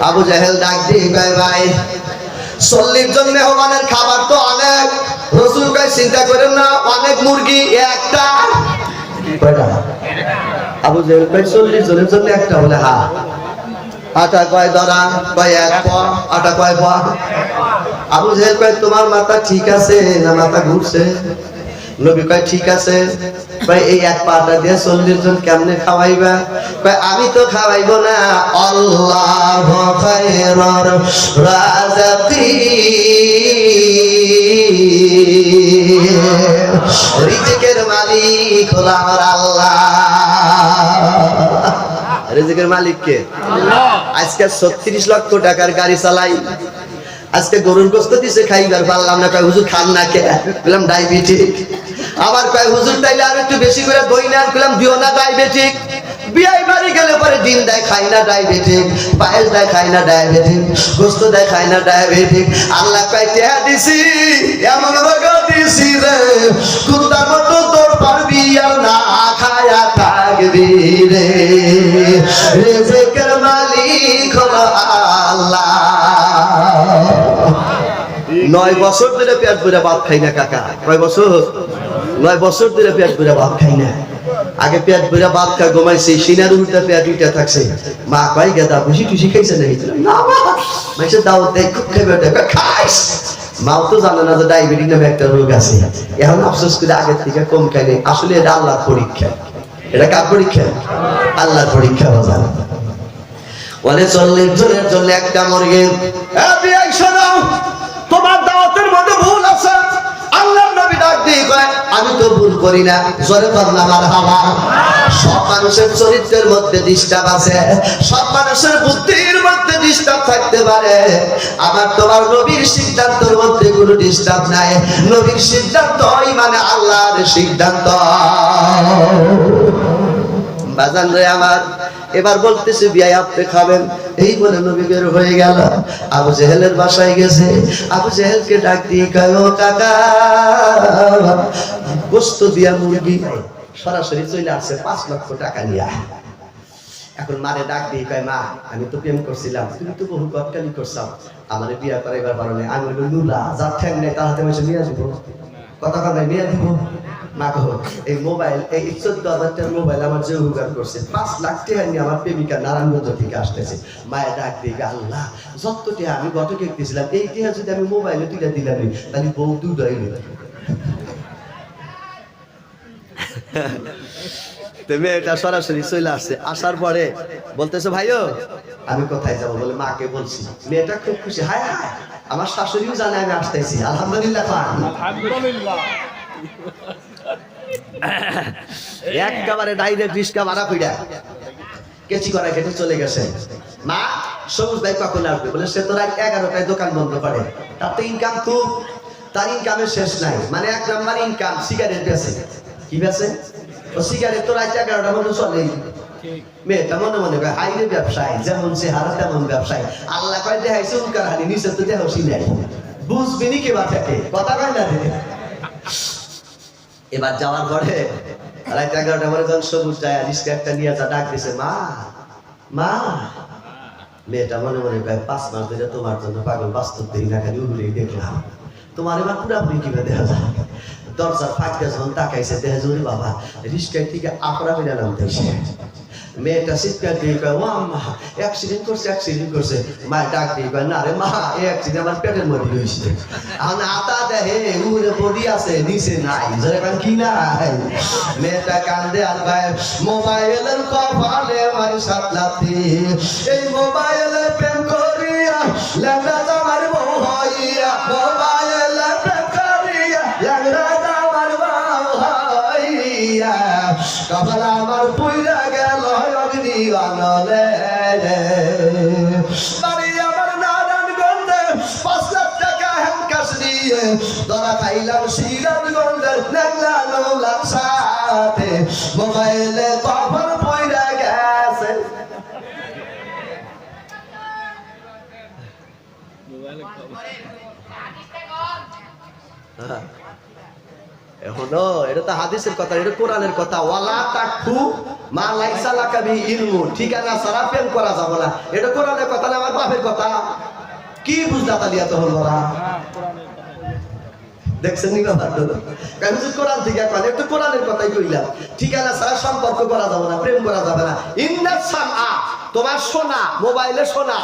আবু জাহেল ডাক দিয়ে কয় ভাই 40 জন মেহমানের খাবার তো অনেক। রাসূল কয় চিন্তা করেন না, অনেক মুরগি একটা কয়টা? আবু জাহেল কয় 40 জনের জন্য একটা বলে হ্যাঁ। আটা কয় ধরা? কয় 1 পোয়া। আটা কয় পোয়া? আবু জাহেল কয় তোমার মাথা ঠিক আছে না মাথা ঘুরছে? নবী কয় ঠিক আছে। কয় এই 1 পাটা দিয়ে 40 জন কেমনে খাওয়াইবা? কয় আমি তো খাওয়াইবো না, আল্লাহু খায়রুর রাযিকিন, রিজিকের মালিক হলো আমার আল্লাহ। রিজিকের মালিক কে? আল্লাহ। আজকে 36 লক্ষ টাকার গাড়ি চালাই, আজকে গরুর গোশত দিছে খাইবার পারলাম না। কয় হুজুর খান না কে? বললাম ডায়াবেটিক। আবার কয় হুজুর তাইলে আর একটু বেশি করে দই না? বললাম দিও না, ডায়াবেটিক। বিয়াই বাড়ি গেলে পরে ডিম দেয় খাই না, ডায়াবেটিক। পায়েস দেয় খাই না, ডায়াবেটিক। গোশত দেয় খাই না, ডায়াবেটিক। আল্লাহ কয় টেহা দিছি, এমন ভাবে দিছি রে কুত্তার মতো তোর পারবি আর না খায়া থাকবি রে। রিজিকের মালিক হলো আল্লাহ। 9 বছর ধরে পেট ভরে ভাত খাই না কাকা। কয় বছর? 9 বছর ধরে পেট ভরে ভাত খাই না। আগে পেট ভরে ভাত খা ঘুমাইছি, সিনার উল্টা পেট উল্টা থাকছে। মা কয় গেদা খুশি টুসি খাইছে নাকি? না মা, মাইসে দাও দেখ খুব খাইবে, খাইস। মাও তো জানে না যে ডায়াবেটিস নামে একটা রোগ আছে। এখন আফসোস করে আগের থেকে কম খাইলে। আসলে এটা আল্লাহর পরীক্ষা। এটা কার পরীক্ষা? আল্লাহর পরীক্ষা। বাজার বলে 40 জনের জন্য একটা মুরগি। তোমার দাওয়াতের মধ্যে ভুল আছে। আল্লাহর নবী ডাক দিয়ে কয় আমি তো ভুল করি না, জোরে কর না মারহাবা। সব মানুষের চরিত্রের মধ্যে ডিস্টার্ব আছে, সব মানুষের বুদ্ধির মধ্যে ডিস্টার্ব থাকতে পারে। আমার তোমার নবীর সিদ্ধান্তের মধ্যে কোনো ডিস্টার্ব নাই। নবীর সিদ্ধান্তই মানে আল্লাহর সিদ্ধান্ত। বাজান রে আমার, এবার বলতেছে বিয়াই আপনি খাবেন। এই বলে নবী বের হয়ে গেল, আবু জেহেলের বাসায় গেছে। আবু জেহেলকে ডাক দিয়ে কয় ও কাকা, গোশত দিয়া মুরগি। সরাসরি চলে আসছে 5 লক্ষ টাকা নিয়ে। এখন মারে ডাক দিয়ে কয় মা, আমি তো প্রেম করছিলাম, তুমি তো বহু গটকালি করছাও, আমারে বিয়া করাইবার পারো না। আমি হলো নুলা, যার ঠ্যাং নেই তার হাতে বসে নিয়ে দিব। কথা কথা নিয়ে দিব। মা কহ এই মোবাইল, এই 14,000 টাকার মোবাইল আমার যে উগার করছে, 5 লাখ টাকা নিয়ে আমার প্রেমিকা নারায়ণগঞ্জ থেকে আসতেছে। মায়ের ডাক দিয়ে আল্লাহ, যত টাকা আমি গতকে দিয়েছিলাম, এই টাকা যদি আমি মোবাইলে তুলে দিলাম তাহলে বউ দুটাই হইল। মেয়েটা সরাসরি চলে আসছে। আসার পরে বলতেছে ভাইও আমি কোথায় যাবো? বলে মাকে বলছি। মেয়েটা খুব খুশি, হায় হায় আমার শাশুড়িও জানে আমি আসতেছি। আলহামদুলিল্লাহ। একেবারে ডাইরেক্ট রিস্কা ভাড়া কইরা কেচি করা কেটে চলে গেছে। মা, সবুজ ভাই কখন আসবে? বলে সে তো রাত 11টায় দোকান বন্ধ করে। তার তো ইনকাম খুব, তার ইনকামের শেষ নাই। মানে 1 নাম্বার ইনকাম সিগারেট বেচে। কি বেচে? ও সিগারেট তো রাত 11টার মধ্যে চলে। মেয়েটা মনে মনে কয় হাইরে ব্যবসায়ী, যেমন চেহারা তেমন ব্যবসায়ী। আল্লাহ কয় দেখাইছে উনকার হানি, নিচে তো দেহসি নাই। বুঝবি নি কে বাটাকে কথা কয় না রে। এবার যাওয়ার পরে রাত 11টার পরে যখন সবুজ যায় রিস্কা একটা নিয়ে যা ডাক দিছে মা মা। মেয়েটা মনে মনে কয় 5 মাস ধরে তোমার জন্য পাগল, বাস্তব দেখি না, খালি উড়েই দেখলাম। তোমার এবার পুরাপুরি কিভাবে দেখা যায়? দরজার ফাঁক দিয়ে যখন তাকাইছে দেখা জোরে বাবা রিস্কায় থেকে আপড়া ফিরে নামতেছে। মেয়েটা চিৎকার দিয়ে কয় ও আম্মা অ্যাক্সিডেন্ট করছে, অ্যাক্সিডেন্ট করছে। মায়ের ডাক দিয়ে কয় না রে মা, এই অ্যাক্সিডেন্ট আমার পেটের মধ্যে হয়েছে। আমার আতা দেহে উড়ে বডি আছে, নিচে নাই। যেরকম কি নাই। মেয়েটা কান্দে আর কয় মোবাইলের কপালে আমার সাতলাতে, এই মোবাইলে প্রেম করিয়া ল্যাংড়া জামার বউ হইয়া, মোবাইলে প্রেম করিয়া ল্যাংড়া জামার বউ হইয়া, কপাল আমার পুইরা গেল অগ্নি আনলে। বাড়ি আমার নারায়ণগঞ্জে 5 লাখ টাকা হ্যান্ডকাশ দিয়ে ধরা খাইলাম সিরাজগঞ্জের ল্যাংড়া নৌলার সাথে। মোবাইলে কপাল পুইরা গেছে। এখনো এটা তো হাদিসের কথা, এটা কোরআনের কথা। ওয়ালা তাকফু মা লাইসা লাকা বিহি ইলমু, ঠিকানা ছাড়া প্রেম করা যাবে না। এটা কোরআনের কথা না, আমার কোরআনের কথা কি বুঝলা তালি এত হল ওরা দেখছেন নি ব্যাপারটা কোরআন থেকে এখন একটু কোরআনের কথাই কইলাম ঠিকানা ছাড়া সম্পর্ক করা যাবে না প্রেম করা যাবে না ইন্নাস সামআ তোমার শোনা মোবাইলে শোনা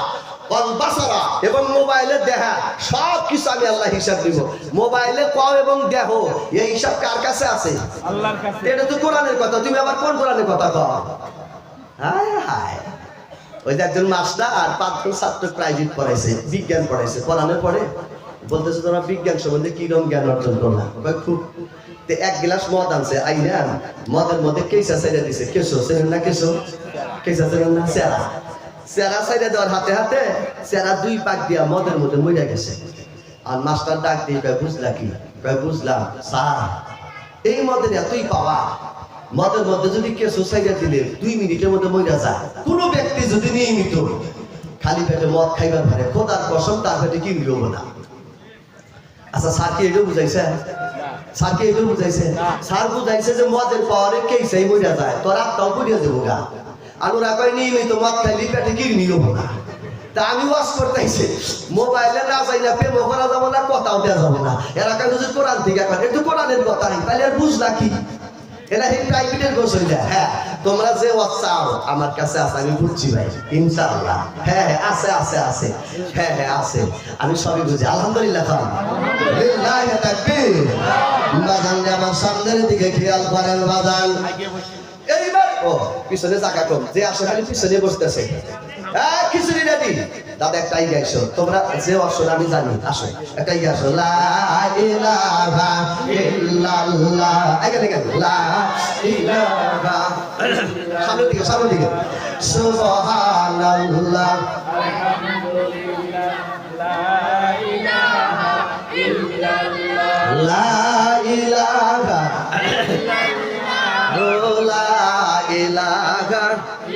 বাসারা এবং মোবাইলে দেখা সব কিছু আমি আল্লাহ হিসাব দিব মোবাইলে কও এবং দেখো এই হিসাব কার কাছে আছে আল্লাহর কাছে এটা তো কোরআনের কথা তুমি আবার কোন কোরআনের কথা কও হায় হায় ওই যে একজন মাস্টার আর 5জন ছাত্র প্রাইভেট পড়াইছে বিজ্ঞান পড়াইছে কোরআনে পড়ে বলতেছে তোমরা বিজ্ঞান সম্বন্ধে কিরকম জ্ঞান অর্জন করলা খুব এক গ্লাস মদ আনছে আইনা মদের মধ্যে কেসা সাইডা দিছে কেসো সেন না কেসো কেসা সেন না সেরা সেরা সাইডা দেওয়ার হাতে হাতে সেরা 2 পাক দিয়া মদের মধ্যে মইরা গেছে আর মাস্টার ডাক দিয়ে কয় বুঝলা কি কয় বুঝলাম স্যার এই মদের এতই পাওয়া মদের মধ্যে যদি কেসো সাইডা দিলে 2 মিনিটের মধ্যে মইরা যায় কোনো ব্যক্তি যদি নিয়মিত খালি পেটে মদ খাইবার পারে খোদার কসম তার পেটে কি নিব না আচ্ছা স্যার কি এটাও বুঝাইছে স্যার কি এটাও বুঝাইছে স্যার বুঝাইছে যে মদের পাওয়ারে কে সেই মইরা যায় তোর আত্মাও পড়িয়া যাবো গা আলুরা কয় নিয়মিত মদ খাইলি পেটে কি নিব না তা আমি ওয়াশ করতেছি মোবাইলে না যাই না প্রেম করা যাবো না কথাও দেওয়া যাবো না এরা কাজ যদি কোরআন থেকে এখন একটু কোরআনের কথা নেই তাহলে আর বুঝলা কি এরা এই প্রাইভেটের গোসল দেয় হ্যাঁ তোমরা যে চাও আমার কাছে আছে আমি বুঝছি ভাই ইনশাআল্লাহ হ্যাঁ হ্যাঁ আছে আছে আছে হ্যাঁ হ্যাঁ আছে আমি সবই বুঝি আলহামদুলিল্লাহ খান লিল্লাহি তাকবীর বাজান আমার সামনের দিকে খেয়াল করেন বাজান এইবার ও পিছনে জায়গা কম যে আসে খালি পিছনে বসতেছে হ্যাঁ খিচুড়ি রেডি দাদা একটাই গাইছো তোমরা যে অসর আমি জানি আসো একটাই গাইছো লা ইলাহা ইল্লাল্লাহ এখানে কেন লা ইলাহা সামনের দিকে সুবহানাল্লাহ আলহামদুলিল্লাহ লা ইলাহা ইল্লাল্লাহ লা ইলাহা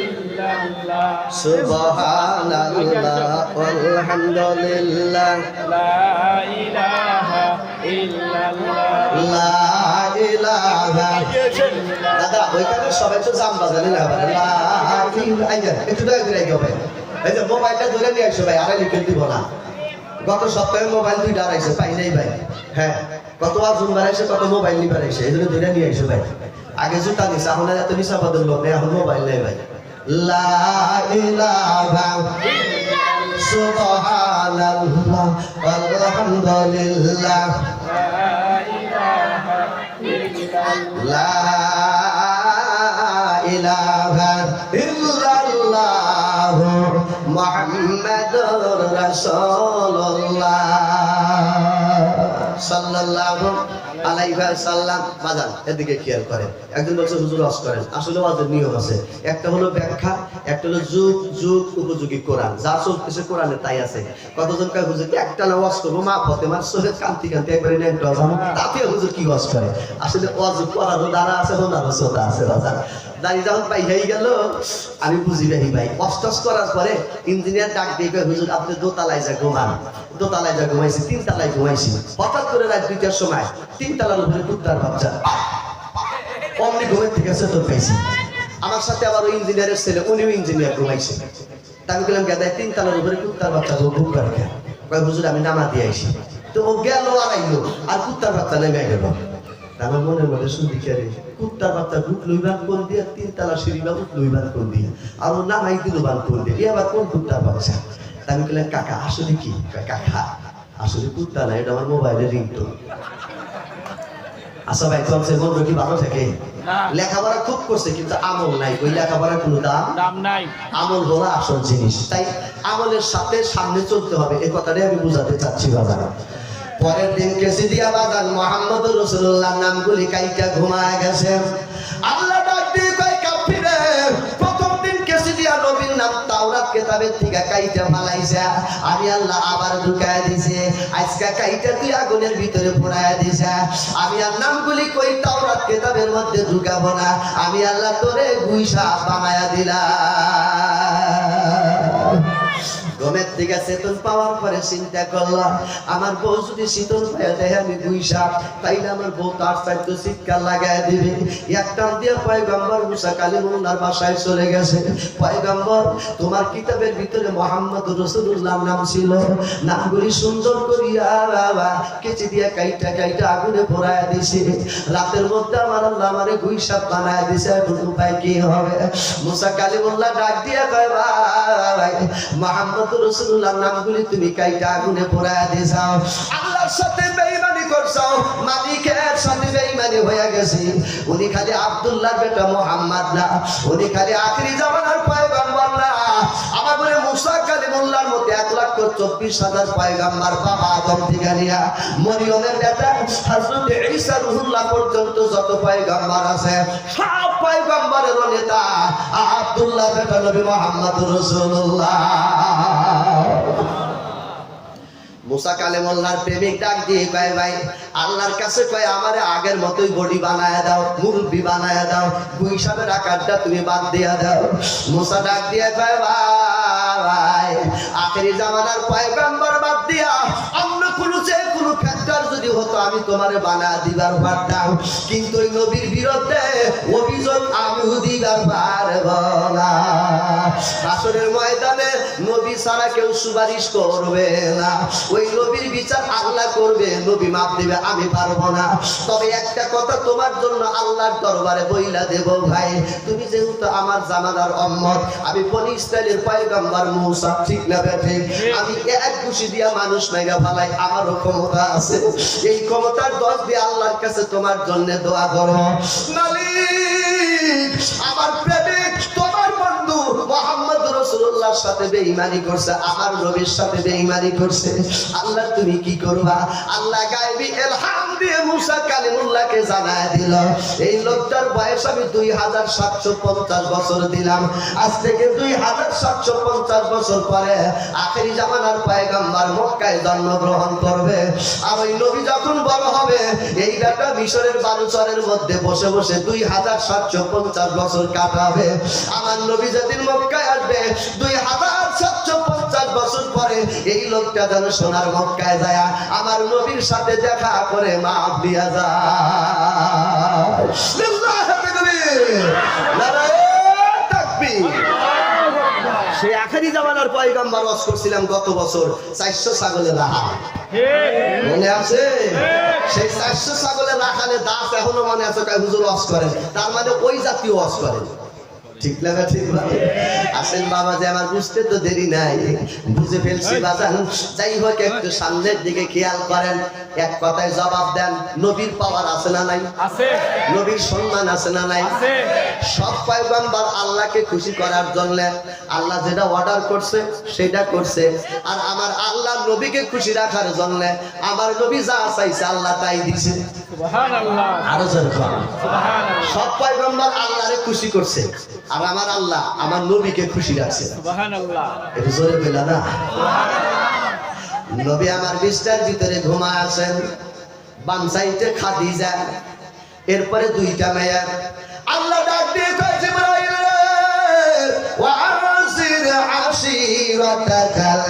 ইল্লাল্লাহ সুবহানাল্লাহ আলহামদুলিল্লাহ লা ইলাহা ইল্লাল্লাহ লা ইলাহা দাদা ওইখানে সবাই তো জাম বাজালে না লা ইলাহা একটু দয়া করে আইগো ভাই এই যে মোবাইলটা ধরে নিয়ে আসো ভাই আরে লিখে দিব না গত সপ্তাহে মোবাইল 2টা আইছে পাই নাই ভাই হ্যাঁ কত আজুন বাড়াইছে কত মোবাইল নি বাড়াইছে এজন্য ধরে নিয়ে আসো ভাই আগে জুতা নিছে এখন এত নিশা বদল লোক নেই এখন মোবাইল নেই ভাই লা ইলাহা ইল্লাল্লাহ সুবহানাল্লাহ আলহামদুলিল্লাহ লা ইলাহা ইল্লাল্লাহ লা ইলাহা ইল্লাল্লাহ মুহাম্মাদুর রাসূলুল্লাহ সাল্লাল্লাহু আলাইহি ওয়াসাল্লাম বাজান এদিকে খেয়াল করেন একজন বলছে হুজুর ওয়াজ করেন আসলে ওয়াজের নিয়ম আছে একটা হলো ব্যাখ্যা একটা হলো যুগ যুগ উপযোগী কোরআন যা চলতেছে কোরআনে তাই আছে কতজন কয় হুজুর একটা না ওয়াজ করব মা ফাতেমার সহিত কান্তি কান্তি একবারে নেন তো জানো তাতে হুজুর কি ওয়াজ করে আসলে ওয়াজ করারও দ্বারা আছে ওনারও শ্রোতা আছে বাজান দাঁড়িয়ে যখন পাই হয়ে গেল আমি বুঝি ভাই অষ্টস করার পরে ইঞ্জিনিয়ার ডাক দিয়ে কয় হুজুর আপনি দোতলায় যা ঘুমান দোতলায় যা ঘুমাইছি 3 তলায় ঘুমাইছি হঠাৎ করে রাত 2টার সময় 3 তলার উপরে কুত্তার বাচ্চা অমনি ঘুমের থেকে চেতন পাইছি আমার সাথে আবার ওই ইঞ্জিনিয়ারের ছেলে উনিও ইঞ্জিনিয়ার ঘুমাইছে তা আমি বললাম গেদায় 3 তলার উপরে কুত্তার বাচ্চা ঘুম করে কয় হুজুর আমি নামা দিয়ে আইছি তো ও গেল আর আইলো আর কুত্তার বাচ্চা নেমে গেল আমার মনের মধ্যে শুনতে চাই কুত্তার বাচ্চা ঢুকলই বান কোন দিয়ে 3 তলা সিঁড়ি বা উঠলই বান কোন দিয়ে আর ও নামাই দিল বান কোন দিয়ে এবার কোন কুত্তার বাচ্চা আমি বললাম কাকা আসলে কি কাকা আসলে কুত্তা না এটা আমার মোবাইলের রিংটোন আচ্ছা ভাই তোমার বন্ধু কি ভালো থাকে লেখাপড়া খুব করছে কিন্তু আমল নাই ওই লেখাপড়ার কোনো দাম নাই আমল হলো আসল জিনিস তাই আমলের সাথে সামনে চলতে হবে এই কথাটাই আমি বুঝাতে চাচ্ছি বাজার পরের দিন কেসি দিয়া বাজান মুহাম্মদুর রাসূলুল্লাহ নামগুলি কাইটা ঘুমায় গেছে আল্লাহ ডাক দিয়ে কয় কাফিরে প্রথম দিন কেসি দিয়া নবীর নাম তাওরাত কিতাবের থেকে কাইটা ফালাইছে আমি আল্লাহ আবার ঢুকায় দিছে আজকে কাইটা তুই আগুনের ভিতরে পোড়ায় দিছে আমি আর নামগুলি কই তাওরাত কিতাবের মধ্যে ঢুকাবো না আমি আল্লাহ তোরে গুইশা বানায়া দিলাম ঘুমের থেকে চেতন পাওয়ার পরে চিন্তা করলাম আমার বউ যদি শীতল পায় দেয় আমি বুইসা তাইলে আমার বউ তার চাইতে চিৎকার লাগাই দিবে। এক টান দিয়ে পয়গম্বর মুসা কালিমুল্লাহর বাসায় চলে গেছে। পয়গম্বর তোমার কিতাবের ভিতরে মুহাম্মদ রাসূলুল্লাহর নাম ছিল, নামগুলি সুন্দর করিয়া কেচি দিয়া কাইটা কাইটা আগুনে পোড়ায় দিছে। রাতের মধ্যে আমার আল্লাহ আমারে গুইসাপ বানায় দিছে, এখন উপায় কি হবে? মুসা কালিমুল্লাহ ডাক দিয়া কয় ভাই মুহাম্মদ রাসূলুল্লাহর নামগুলি তুমি কাইটা আগুনে পোড়ায় দিছাও, আল্লাহর সাথে বেঈমানি করছো, মালিকের সাথে বেঈমানি হয়ে গেছে। উনি খালি আব্দুল্লাহর বেটা মুহাম্মদ না, উনি খালি আখিরি জামানার পয়গম্বর না, আমাদের মুসা কালিমুল্লাহর মতো 1,24,000 পয়গম্বর বাবা আদম থেকে নিয়া মরিয়মের বেটা হযরত ঈসা রুহুল্লাহ পর্যন্ত যত পয়গম্বর আছে সব পয়গম্বরের নেতা আব্দুল্লাহ বেটা নবী মুহাম্মদ রাসূলুল্লাহ। মুসা কালিমুল্লাহর প্রেমিক ডাক দিয়ে কয় ভাই আল্লাহর কাছে কয় আমারে আগের মতোই বডি বানায় দাও, মুরব্বি বানায় দাও, গুইসাবের আকারটা তুমি বাদ দিয়া দাও। মুসা ডাক দিয়ে কয় ভাই আখেরি জামানার পয়গম্বর বাদ দিয়া অন্য কোনো যে কোনো ফ্যাক্টর যদি হতো আমি তোমারে বানায় দিবার পারতাম, কিন্তু ওই নবীর বিরুদ্ধে অভিযোগ আমি দিবার পারব না। হাসরের ময়দানে নবী ছাড়া কেউ সুপারিশ করবে না, ওই নবীর বিচার আল্লাহ করবে, নবী মাপ দিবে, আমি পারবো না। তবে একটা কথা তোমার জন্য আল্লাহর দরবারে বইলা দেব ভাই, তুমি যেহেতু আমার জামানার উম্মত, আমি বনি ইসরাইলের পয়গম্বর মুসা, ঠিক না বেঠে? আমি এক খুশি দিয়া মানুষ মাইরা ভালাই, আমারও ক্ষমতা আছে। এই ক্ষমতার দোষ দিয়ে আল্লাহর কাছে তোমার জন্য দোয়া করো, মালিক আমার প্রেমিক তোমার বন্ধু মুহাম্মদ রাসূলুল্লাহর সাথে বেঈমানি করছে, আমার নবীর সাথে বেঈমানি করছে, আল্লাহ তুমি কি করবা? আল্লাহ গায়বী ইলহাম দিয়ে মুসা কালিমুল্লাহকে জানায় দিল এই লোকটার বয়স আমি 2750 বছর দিলাম, আজ থেকে 2750 বছর পরে আখেরি জামানার পয়গম্বর মক্কায় জন্মগ্রহণ করবে। আর ওই নবী যখন বড় হবে এই বেটা মিশরের বালুচরের মধ্যে বসে বসে 2750 বছর কাটাবে। আমার নবী যেদিন মক্কায় আসবে 2750 বছর পরে এই লোকটা যেন সোনার মক্কায় যায় আমার নবীর সাথে দেখা করে মাফ দিয়া যায়। সেই আখেরি জামানার পয়গম্বর ওয়াজ করছিলাম গত বছর 400 ছাগলের রাহা, মনে আছে? সেই 400 ছাগলের রাখালে দাস এখনো মনে আছে, কয় হুজুর ওয়াজ করেন, তার মানে ওই জাতীয় ওয়াজ করেন, ঠিক লাগা ঠিক ভাবে আসেন বাবা যে আমার বুঝতে তো দেরি নাই, বুঝে ফেলছি বাজান। যাই হোক একটু সামনের দিকে খেয়াল করেন, এক কথায় জবাব দেন, নবীর পাওয়ার আছে না নাই? আছে। নবীর সম্মান আছে না নাই? আছে। সব পয়গম্বর আল্লাহকে খুশি করার জন্য আল্লাহ যেটা অর্ডার করছে সেটা করছে, আর আমার আল্লাহ নবীকে খুশি রাখার জন্য আমার নবী যা চাইছে আল্লাহ তাই দিছে। সুবহানাল্লাহ। আরো জোরে সুবহানাল্লাহ। সব পয়গম্বর আল্লাহরে খুশি করছে, আর আমার আল্লাহ আমার নবীকে খুশি রাখছে। সুবহানাল্লাহ। এটা জোরে বলা না? সুবহানাল্লাহ। নবী আমার বিছানার ভিতরে ঘুমায় আছেন, বাম সাইডে খাদিজা, এরপরে দুইটা মেয়ে। আল্লাহ ডাক দিয়ে কয় জিবরাইল ওয়া আরসিল আশিরাতাকাল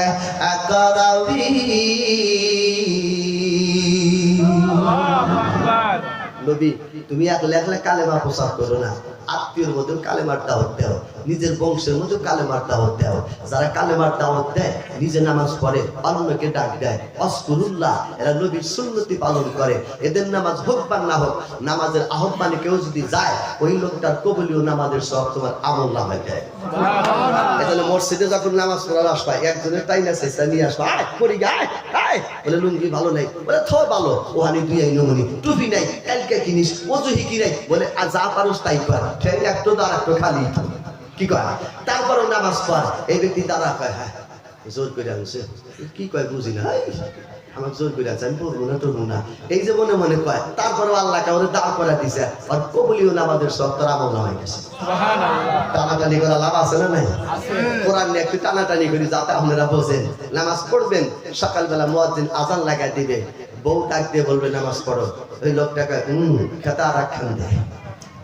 আকরাবিন। আল্লাহু আকবার। নবী তুমি একলা একলা কালেমা প্রচার করো না, আত্মীয়র মধ্যে কালেমার দাওয়াত দাও, নিজের বংশের মধ্যে কালেমার দাওয়াত দাও। যারা কালেমার দাওয়াত দেয় নিজে নামাজ পড়ে, অন্যকে ডাক দেয়, অস্কুরুল্লাহ, এরা নবীর সুন্নতি পালন করে, এদের নামাজ হোক বা না হোক, নামাজের আহ্বানে কেউ যদি যায় ওই লোকটার কবুলীয় নামাজের সব তোমার আমল নামায় দেয়। এজন্য মসজিদে যখন নামাজ পড়ার আসবা একজনের তাই না চেষ্টা নিয়ে আসবা, আয় পড়ি গায় আয়, বলে লুঙ্গি ভালো নাই, বলে থ ভালো, ওহানি দুই আই নমুনি, টুপি নাই, কালকে কিনিস, অজুহি কি নাই, বলে আর যা পারোস তাই কর, ঠেক একটু দাঁড়া একটু খালি কি কয়, তারপরও নামাজ পড়। এই ব্যক্তি দাঁড়া কয় হ্যাঁ জোর করে আনছে, কি কয় বুঝি না, আমার জোর করে আছে, আমি পড়বো না টরবো না, এই যে মনে মনে কয়, তারপরেও আল্লাহ কাউরে দাঁড় করে দিছে, আর কবুলীয় নামাজের সব তোর আমল নামাই গেছে। টানাটানি করা লাভ আছে না নাই? কোরআন নিয়ে একটু টানাটানি করি যাতে আপনারা বোঝেন। নামাজ পড়বেন, সকালবেলা মুয়াজ্জিন আজান লাগাই দিবে, বউ ডাক দিয়ে বলবে নামাজ পড়ো, ওই লোকটাকে খেতে আর খান দেয়,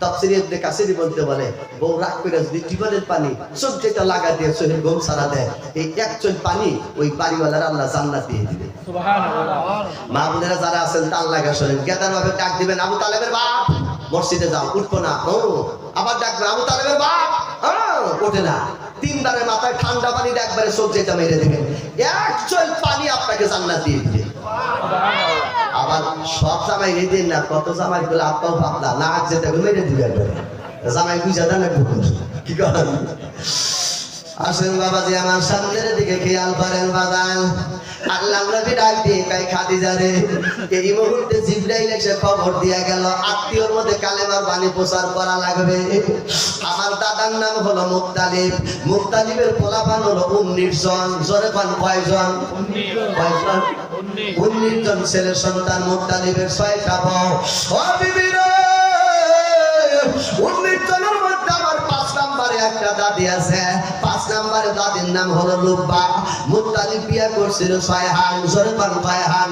তাফসীরে ইবনে কাসির বলতে বলে বউ রাগ করে যদি টিউবওয়েলের পানি চোখ যেটা লাগা দিয়ে চোখের ঘুম সারা দেয়, এই এক চোখ পানি ওই বাড়িওয়ালার আল্লাহ জান্নাত দিয়ে দিবে। সুবহানাল্লাহ। মা বোনেরা যারা আছেন তাল লাগা শোনেন, গেদান ভাবে ডাক দিবেন আবু তালেবের বাপ, মসজিদে যাও, উঠবো না। ও আবার ডাকবেন আবু তালেবের বাপ, ওঠে না। তিনবারের মাথায় ঠান্ডা পানি একবারে চোখ যেটা মেরে দেবেন, এক চোখ পানি আপনাকে জান্নাত দিয়ে দিবে। আবার সব জামাই দিন না, কত জামাই গুলো আত্মাও পাতলা না যেতে মেরে দিবে একবারে, জামাই বুঝা দেন কি করেন। আসেন বাবাজি আমার সামনের দিকে খেয়াল করেন বাদান, আল্লাহ নবী ডাক দিয়ে কয় খাদিজা রে, এই মুহূর্তে জিবরাইল এসে খবর দিয়া গেল আত্মীয়র মধ্যে কালেমার বাণী প্রচার করা লাগবে। আমার দাদার নাম হলো মুত্তালিব, মুত্তালিবের পোলাপান হলো 19 জন। জোরে পান কয়জন? 19 জন ছেলের সন্তান মুত্তালিবের 6টা বউ। ও বিবি রে, 19 জনের মধ্যে আমার 5 নম্বরে একটা দাদি আছে, 5 নম্বরে দাদির নাম হলো লুব্বা। মুত্তালিব বিয়া করছিল 6 হান। জোরে পান কয়হান?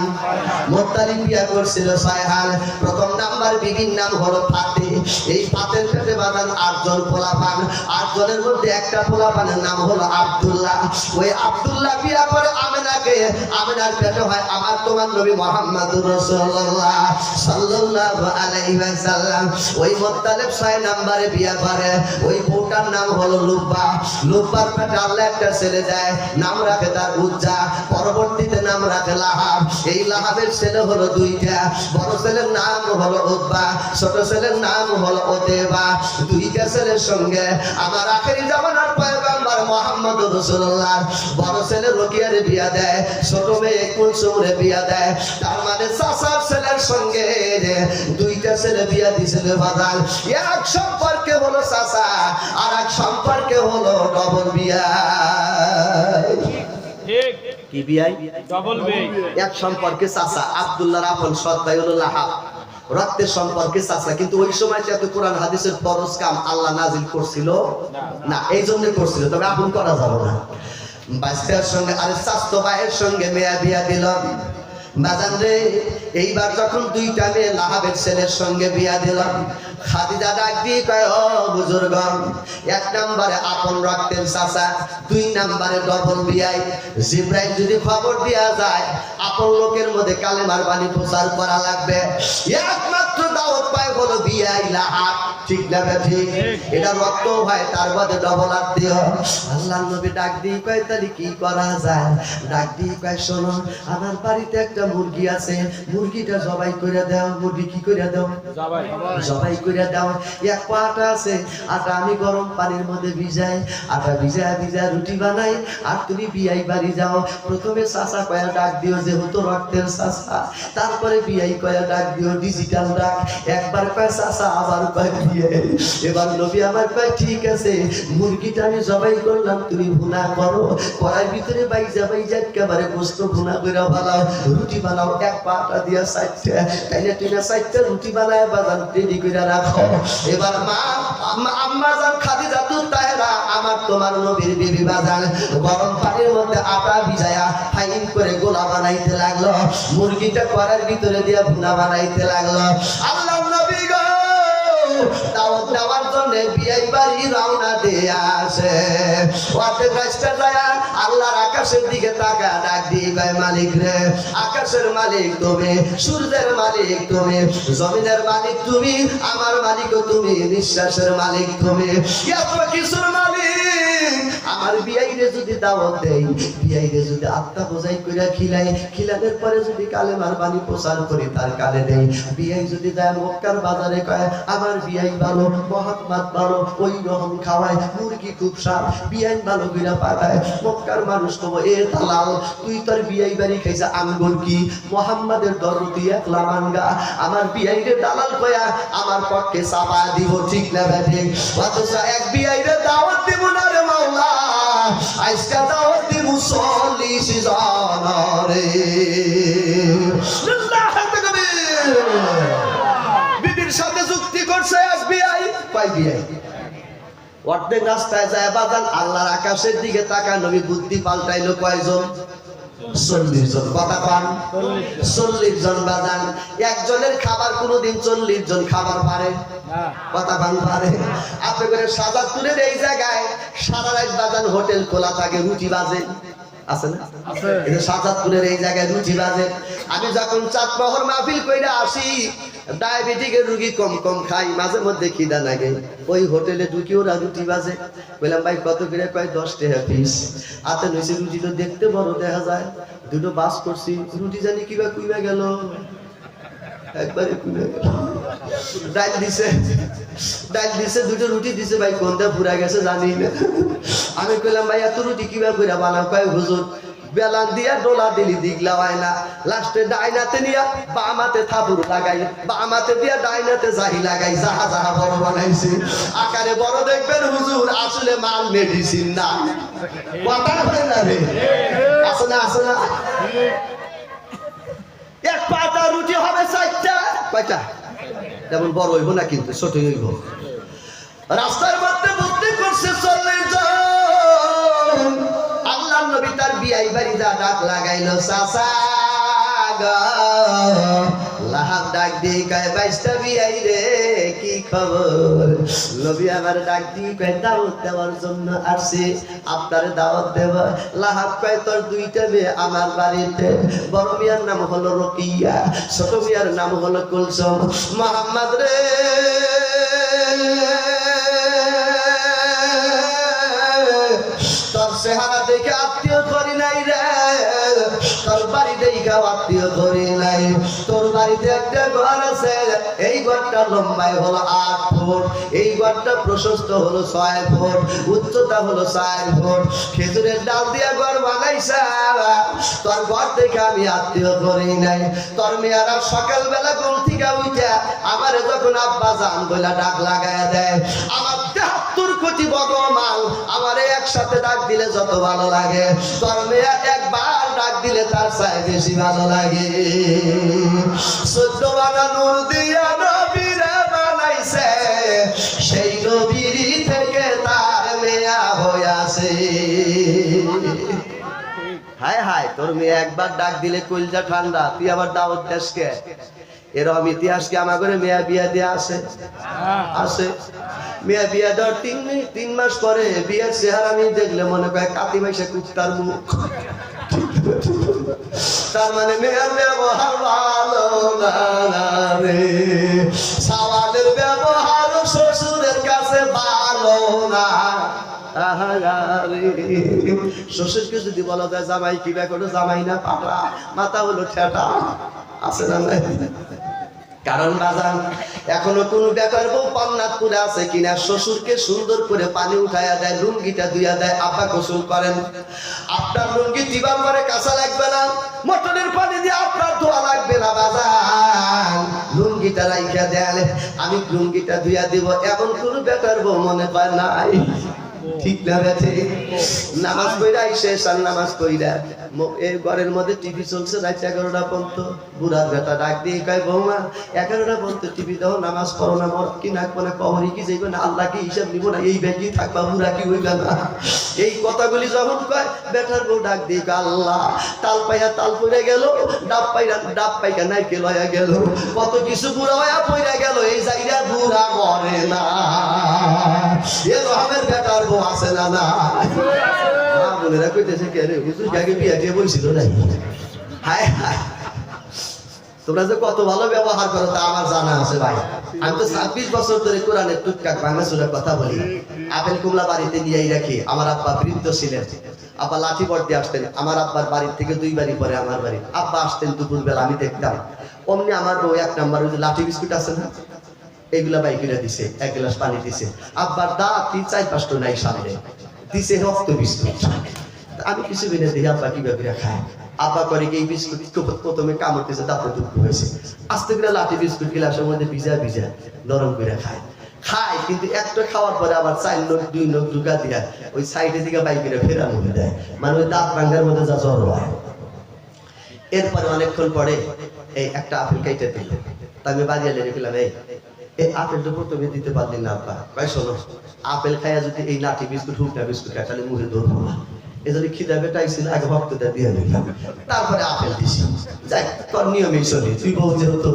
মুত্তালিব বিয়া করছিল 6 হান। প্রথম নাম্বার বিবির নাম হলো ফাতে। এই ফাতের পেটে বাঁধান 8 জন পোলাপান। 8 জনের মধ্যে একটা পোলাপানের নাম হলো আব্দুল্লাহ। ওই আব্দুল্লাহ বিয়া করে আমেনাকে, আমেনার পেটে হয় আমার তোমার নবী মুহাম্মদুর রাসূলুল্লাহ সাল্লাল্লাহু আলাইহি ওয়াসাল্লাম। ওই মুত্তালিব 6 নম্বরে বিয়া করে, ওই বউটার নাম হলো লুব্বা। লুব্বার পেটে আল্লাহ একটা ছেলে দেয়, নাম রাখে তার উজ্জা, পরবর্তীতে নাম রাখে লাহাব। এই লাহাবের ছেলে হলো 2টা, বড় ছেলের নাম হলো উতবা, ছোট ছেলের নাম হলো ওতেবা। 2টা ছেলের সঙ্গে আমার আখেরি জামানার পয়গম্বর মুহাম্মদুর রাসূলুল্লাহ বড় ছেলে রকিয়ারে বিয়া দেয়, ছোট মেয়ে কুলসুমরে বিয়া দেয়। তার মানে চাচার ছেলের সঙ্গে 2টা ছেলে বিয়া দিয়েছিল বাদাল। এক সম্পর্কে হলো চাচা, আর এক সম্পর্কে হলো ডবল বিয়া। ঠিক কি বিয়াই? ডবল বিয়া। এক সম্পর্কে চাচা, আব্দুল্লাহর আপন সৎ ভাই হলো লাহাব, রক্তের সম্পর্কে চাচা। কিন্তু ওই সময় তো কোরআন হাদিসের ফরজ কাম আল্লাহ নাজিল করছিল না, এই জন্য করছিল, তবে আপন করা যাবে না। বাচ্চার সঙ্গে আরে স্বাস্থ্য ভাইয়ের সঙ্গে মেয়া বিয়া দিল বাজান রে। এইবার যখন 2টা মেয়ে লাহাবের ছেলের সঙ্গে বিয়া দিলাম, খাদিজা ডাক দিয়ে কয় ও বুজুর্গ, 1 নম্বরে আপন রক্তের চাচা, 2 নম্বরে ডবল বিয়াই। জিবরাইল যদি খবর দিয়া যায় আপন লোকের মধ্যে কালেমার বাণী প্রচার করা লাগবে, একমাত্র দাওয়াত পায় হলো বিয়াই লাহাব। ঠিক না ঠিক? এটা রক্ত হয়, তার মধ্যে ডবল আত্মীয়। আল্লাহর নবী ডাক দিয়ে কয় তাহলে কি করা যায়? ডাক দিয়ে কয় শোনো, আমার বাড়িতে একটা মুরগি আছে, মুরগিটা জবাই করে দাও। মুরগি কি করে দাও? জবাই করে দাও। 1 পা আটা আছে, আটা আমি গরম পানির মধ্যে ভিজাই, আটা ভিজা রুটি বানাই, আর তুমি বিয়াই বাড়ি যাও। প্রথমে চাচা কয়া ডাক দিও যেহেতু রক্তের চাচা, তারপরে বিয়াই কয়া ডাক দিও ডিজিটাল ডাক। একবার কয় চাচা, আবার কয় বিয়াই। এবার নবী আমার কয় ঠিক আছে, মুরগিটা আমি জবাই করলাম, তুমি ভুনা করো, কড়াইর ভিতরে বাইজা একেবারে গোস্ত ভুনা করে বানাও, রুটি বানাও। 1 পা আটা দিয়া 4টা, তাইলে 4টা রুটি বানায় বাজান রেডি করে রাখো। এবার মা আম্মা জান খাদিজাতুত তাহেরা আমার তোমার নবীর বিবি বাজান গরম পানির মধ্যে আটা ভিজায়া ফাইন করে গোলা বানাইতে লাগলো, মুরগিটা কড়াইর ভিতরে দিয়া ভুনা বানাইতে লাগলো। আল্লাহ নবী গো দাওয়াত দেওয়ার জন্য বিয়াই বাড়ি রওনা দিয়ে আসে। ওতে গাছটা যায় আল্লাহর আকাশের দিকে তাকা, ডাক দিয়ে কয় মালিক রে, আকাশের মালিক তুমি, সূর্যের মালিক তুমি, জমিনের মালিক তুমি, আমার মালিকও তুমি, নিঃশ্বাসের মালিক তুমি, এত কিছুর মালিক। আমার বিয়াইরে যদি দাওয়াত দেই, বিয়াইরে যদি আত্মা বোঝাই কইরা খিলাই, খিলানোর পরে যদি কালেমার বাণী প্রচার করি তার কানে দেই, বিয়াই যদি যায় মক্কার বাজারে কয় আমার বিয়াই ভালো, মোহাম্মদ ভালো, ওই রকম খাওয়ায়, মুরগি খুব স্বাদ, বিয়াই ভালো কইরা পাঠায়। মক্কার মানুষ কব এ দালাল, তুই তোর বিয়াই বাড়ি খাইছা আঙ্গুর কি, মোহাম্মদের দরদি একলা মানগা, আমার বিয়াইরে দালাল কয়া আমার পক্ষে চাপা দিব। ঠিক না ঠিক? অথচ এক বিয়াইরে দাওয়াত দিব না রে মাওলা, আজকে দাওয়াত দিব 40 জন রে। বিবির সাথে যুক্তি করছে এসবিআই, কয় বিআই অর্ধেক রাস্তায় যায় বাজান আল্লাহর আকাশের দিকে তাকা, নবী বুদ্ধি পাল্টাইলো কয়জন? 40 জন। কথা পান? 40 জন বাজান। একজনের খাবার কোনোদিন 40 জন খাবার পারে? কথা বান পারে আপনি করে সাজাদপুরের এই জায়গায় সারা রাত বাজান হোটেল খোলা থাকে রুটি বাজে আছে না এই সাজাদপুরের এই জায়গায় রুটি বাজে আমি যখন চাঁদমোহর মাহফিল কইরা আসি ডায়াবেটিকের রোগী কম কম খাই মাঝে মধ্যে খিদা লাগে ওই হোটেলে ঢুকি ওরা রুটি বাজে বললাম ভাই কত করে কয় 10 টাকা পিস হাতে নইছে রুটি তো দেখতে বড় দেখা যায় দুটো বাস করছি রুটি জানি কিবা কুইবা গেল একবারে কুইবা গেল ডাল দিছে দুটো রুটি দিছে ভাই কোনটা পুরা গেছে জানি না আমি কইলাম ভাই এত রুটি কিবা কইরা বানাও কয় হুজুর বেলান দিয়া ডোলা দিলি দিগলা হয় না লাস্টে ডাইনাতে নিয়া বামাতে থাপুর লাগাই বামাতে দিয়া ডাইনাতে জাহি লাগাই যাহা যাহা বড় বানাইছে আকারে বড় দেখবেন হুজুর আসলে মাল মেডিসিন না কথা হয় না রে আসে না এক পাতা রুটি হবে 4টা কয়টা যেমন বড় হইব না কিন্তু ছোট হইব রাস্তার মধ্যে বুদ্ধি করছে চলে যাও আল্লাহ নবী তার বিয়াই বাড়ি যা ডাক লাগাইলো চাচা গো লাহাব ডাক দিয়ে কয় বাইশটা বিয়াই রে কি খবর নবী আমার ডাক দিয়ে কয় দাওয়াত দেওয়ার জন্য আসছি আপনারে দাওয়াত দেব লাহাব কয় তোর 2টা মেয়ে আমার বাড়িতে বড় মিয়ার নাম হলো রকিয়া ছোট মিয়ার নাম হলো কুলসুম মোহাম্মদ রে তোর চেহারা দেখে আত্মীয় করি নাই রে তোর বাড়ি দেখে আত্মীয় করি নাই তোর বাড়িতে একটা ঘর আছে এই ঘরটা লম্বায় হলো 8 ফুট এই ঘরটা প্রশস্ত হলো 6 ফুট উচ্চতা হলো 4 ফুট খেজুরের ডাল দিয়া ঘর বানাইছা তোর ঘর দেখে আমি আত্মীয় করি নাই তোর মেয়েরা সকালবেলা ঘুম থেকে উঠে আমারে যখন আব্বা জান বলে ডাক লাগায় দেয় আমার 73 কোটি ভগবান আমারে একসাথে ডাক দিলে যত ভালো লাগে তোর মেয়ে একবার ডাক দিলে তার চাই বেশি ভালো লাগে 14 বানা নূর দিয়া নবীরে বানাইছে সেই নবীর থেকে তার মেয়া হইয়াছে হায় হায় তোর মেয়ে একবার ডাক দিলে কলজা ঠান্ডা তুই আবার দাওয়াত দেশ কে এরকম ইতিহাস কি আমার ঘরে মেয়া বিয়া দিয়ে আছে মেয়া বিয়া দেওয়ার 3 মাস পরে বিয়ের চেহারা আমি দেখলে মনে করে কাতি মাইসে কুত্তার মুখ তার মানে মেয়ের ব্যবহার ভালো না রে সাওয়ালের ব্যবহার শ্বশুরের কাছে ভালো না শ্বশুরকে যদি বলা যায় জামাই কি ব্যাপারে জামাই না পাগলা মাথা হলো ঠেটা আছে না কারণ বাজান এখনো কোন বেকার বউ পান্নাতপুরে আছে কিনা শ্বশুরকে সুন্দর করে পানি উঠাইয়া দেয় লুঙ্গিটা ধুইয়া দেয় আব্বা গোসল করেন আপনার লুঙ্গি দিবার পরে কাঁচা লাগবে না মোটরের পানি দিয়ে আপনার ধোয়া লাগবে না বাজান লুঙ্গিটা রাইখা দেয়ালে আমি লুঙ্গিটা ধুইয়া দিব এমন কোন বেকার বউ মনে পায় নাই ঠিক না বেঠে নামাজ পড়া শেষ আর নামাজ পড়া এই ঘরের মধ্যে টিভি চলছে রাত 11টা পর্যন্ত বুড়ার বেটা ডাক দিয়ে কয় বৌমা 11টা পর্যন্ত টিভি দাও নামাজ পড়ো না মর কি নাকবো না কবরে কি যাইব না আল্লাহ কি হিসাব নিব না এই ব্যাগই থাকবা বুড়া কি হইবে না এই কথাগুলি যখন কয় বেটার বউ ডাক দিয়ে আল্লাহ তাল পাইয়া তাল পড়ে গেল ডাব পাইয়া নাইকেল হইয়া গেল কত কিছু বুড়া হইয়া পড়ে গেল এই জায়গা বুড়া মরে না এ রহমের বেটার বউ আছে না না মা বোনেরা কইতেছে কে রে হুজুর আগে বিয়া দিয়ে বলছিল না হায় হায় তোমরা যে কত ভালো ব্যবহার করো তা আমার জানা আছে ভাই আমি তো 26 বছর ধরে কোরআনের টুকটাক বাংলা সূরা কথা বলি আপেল কুমলা বাড়িতে নিয়েই রাখি আমার আব্বা বৃদ্ধ ছিলেন আব্বা লাঠি বড় দিয়ে আসতেন আমার আব্বার বাড়ি থেকে 2 বাড়ি পরে আমার বাড়ি আব্বা আসতেন দুপুর বেলা আমি দেখতাম অমনি আমার বউ 1 নাম্বার ওই যে লাঠি বিস্কুট আছে না এগুলা বাইকিরা দিছে 1 গ্লাস পানি দিছে আব্বার দাঁতই 4-5টা নাই সামনে দিছে রক্ত বিস্কুট আমি কিছু বিনে দেখি আব্বা কিভাবে খায় আব্বা করে কি এই বিস্কুট প্রথমে কামড় দিয়েছে তারপর দুঃখ হয়েছে আস্তে করে লাঠি বিস্কুট গ্লাসের মধ্যে ভিজা নরম করে খায় কিন্তু একটা খাওয়ার পরে আবার 4 লোক 2 লোক ঢুকা দিয়া ওই সাইডে দিকে বাইকিরা ফেরানো হয়ে যায় মানে ওই দাঁত ভাঙার মধ্যে যা জ্বর হয় এরপরে অনেকক্ষণ পরে এই একটা আপেল কেটে দিল তাই আমি বাড়ি এলে রেখেলাম এই আপেলটা প্রথমে দিতে পারলি না আব্বা কয় শোনো আপেল খাইয়া যদি এই লাঠি বিস্কুট হুকনা বিস্কুট তাহলে মুখে ধরবো না এজন্য খিদা বেটাইছিল আগে ভক্তটা দিয়ে দিলাম তারপরে আপেল দিছি যাই তোর নিয়মেই চলি তুই বউ যেহেতু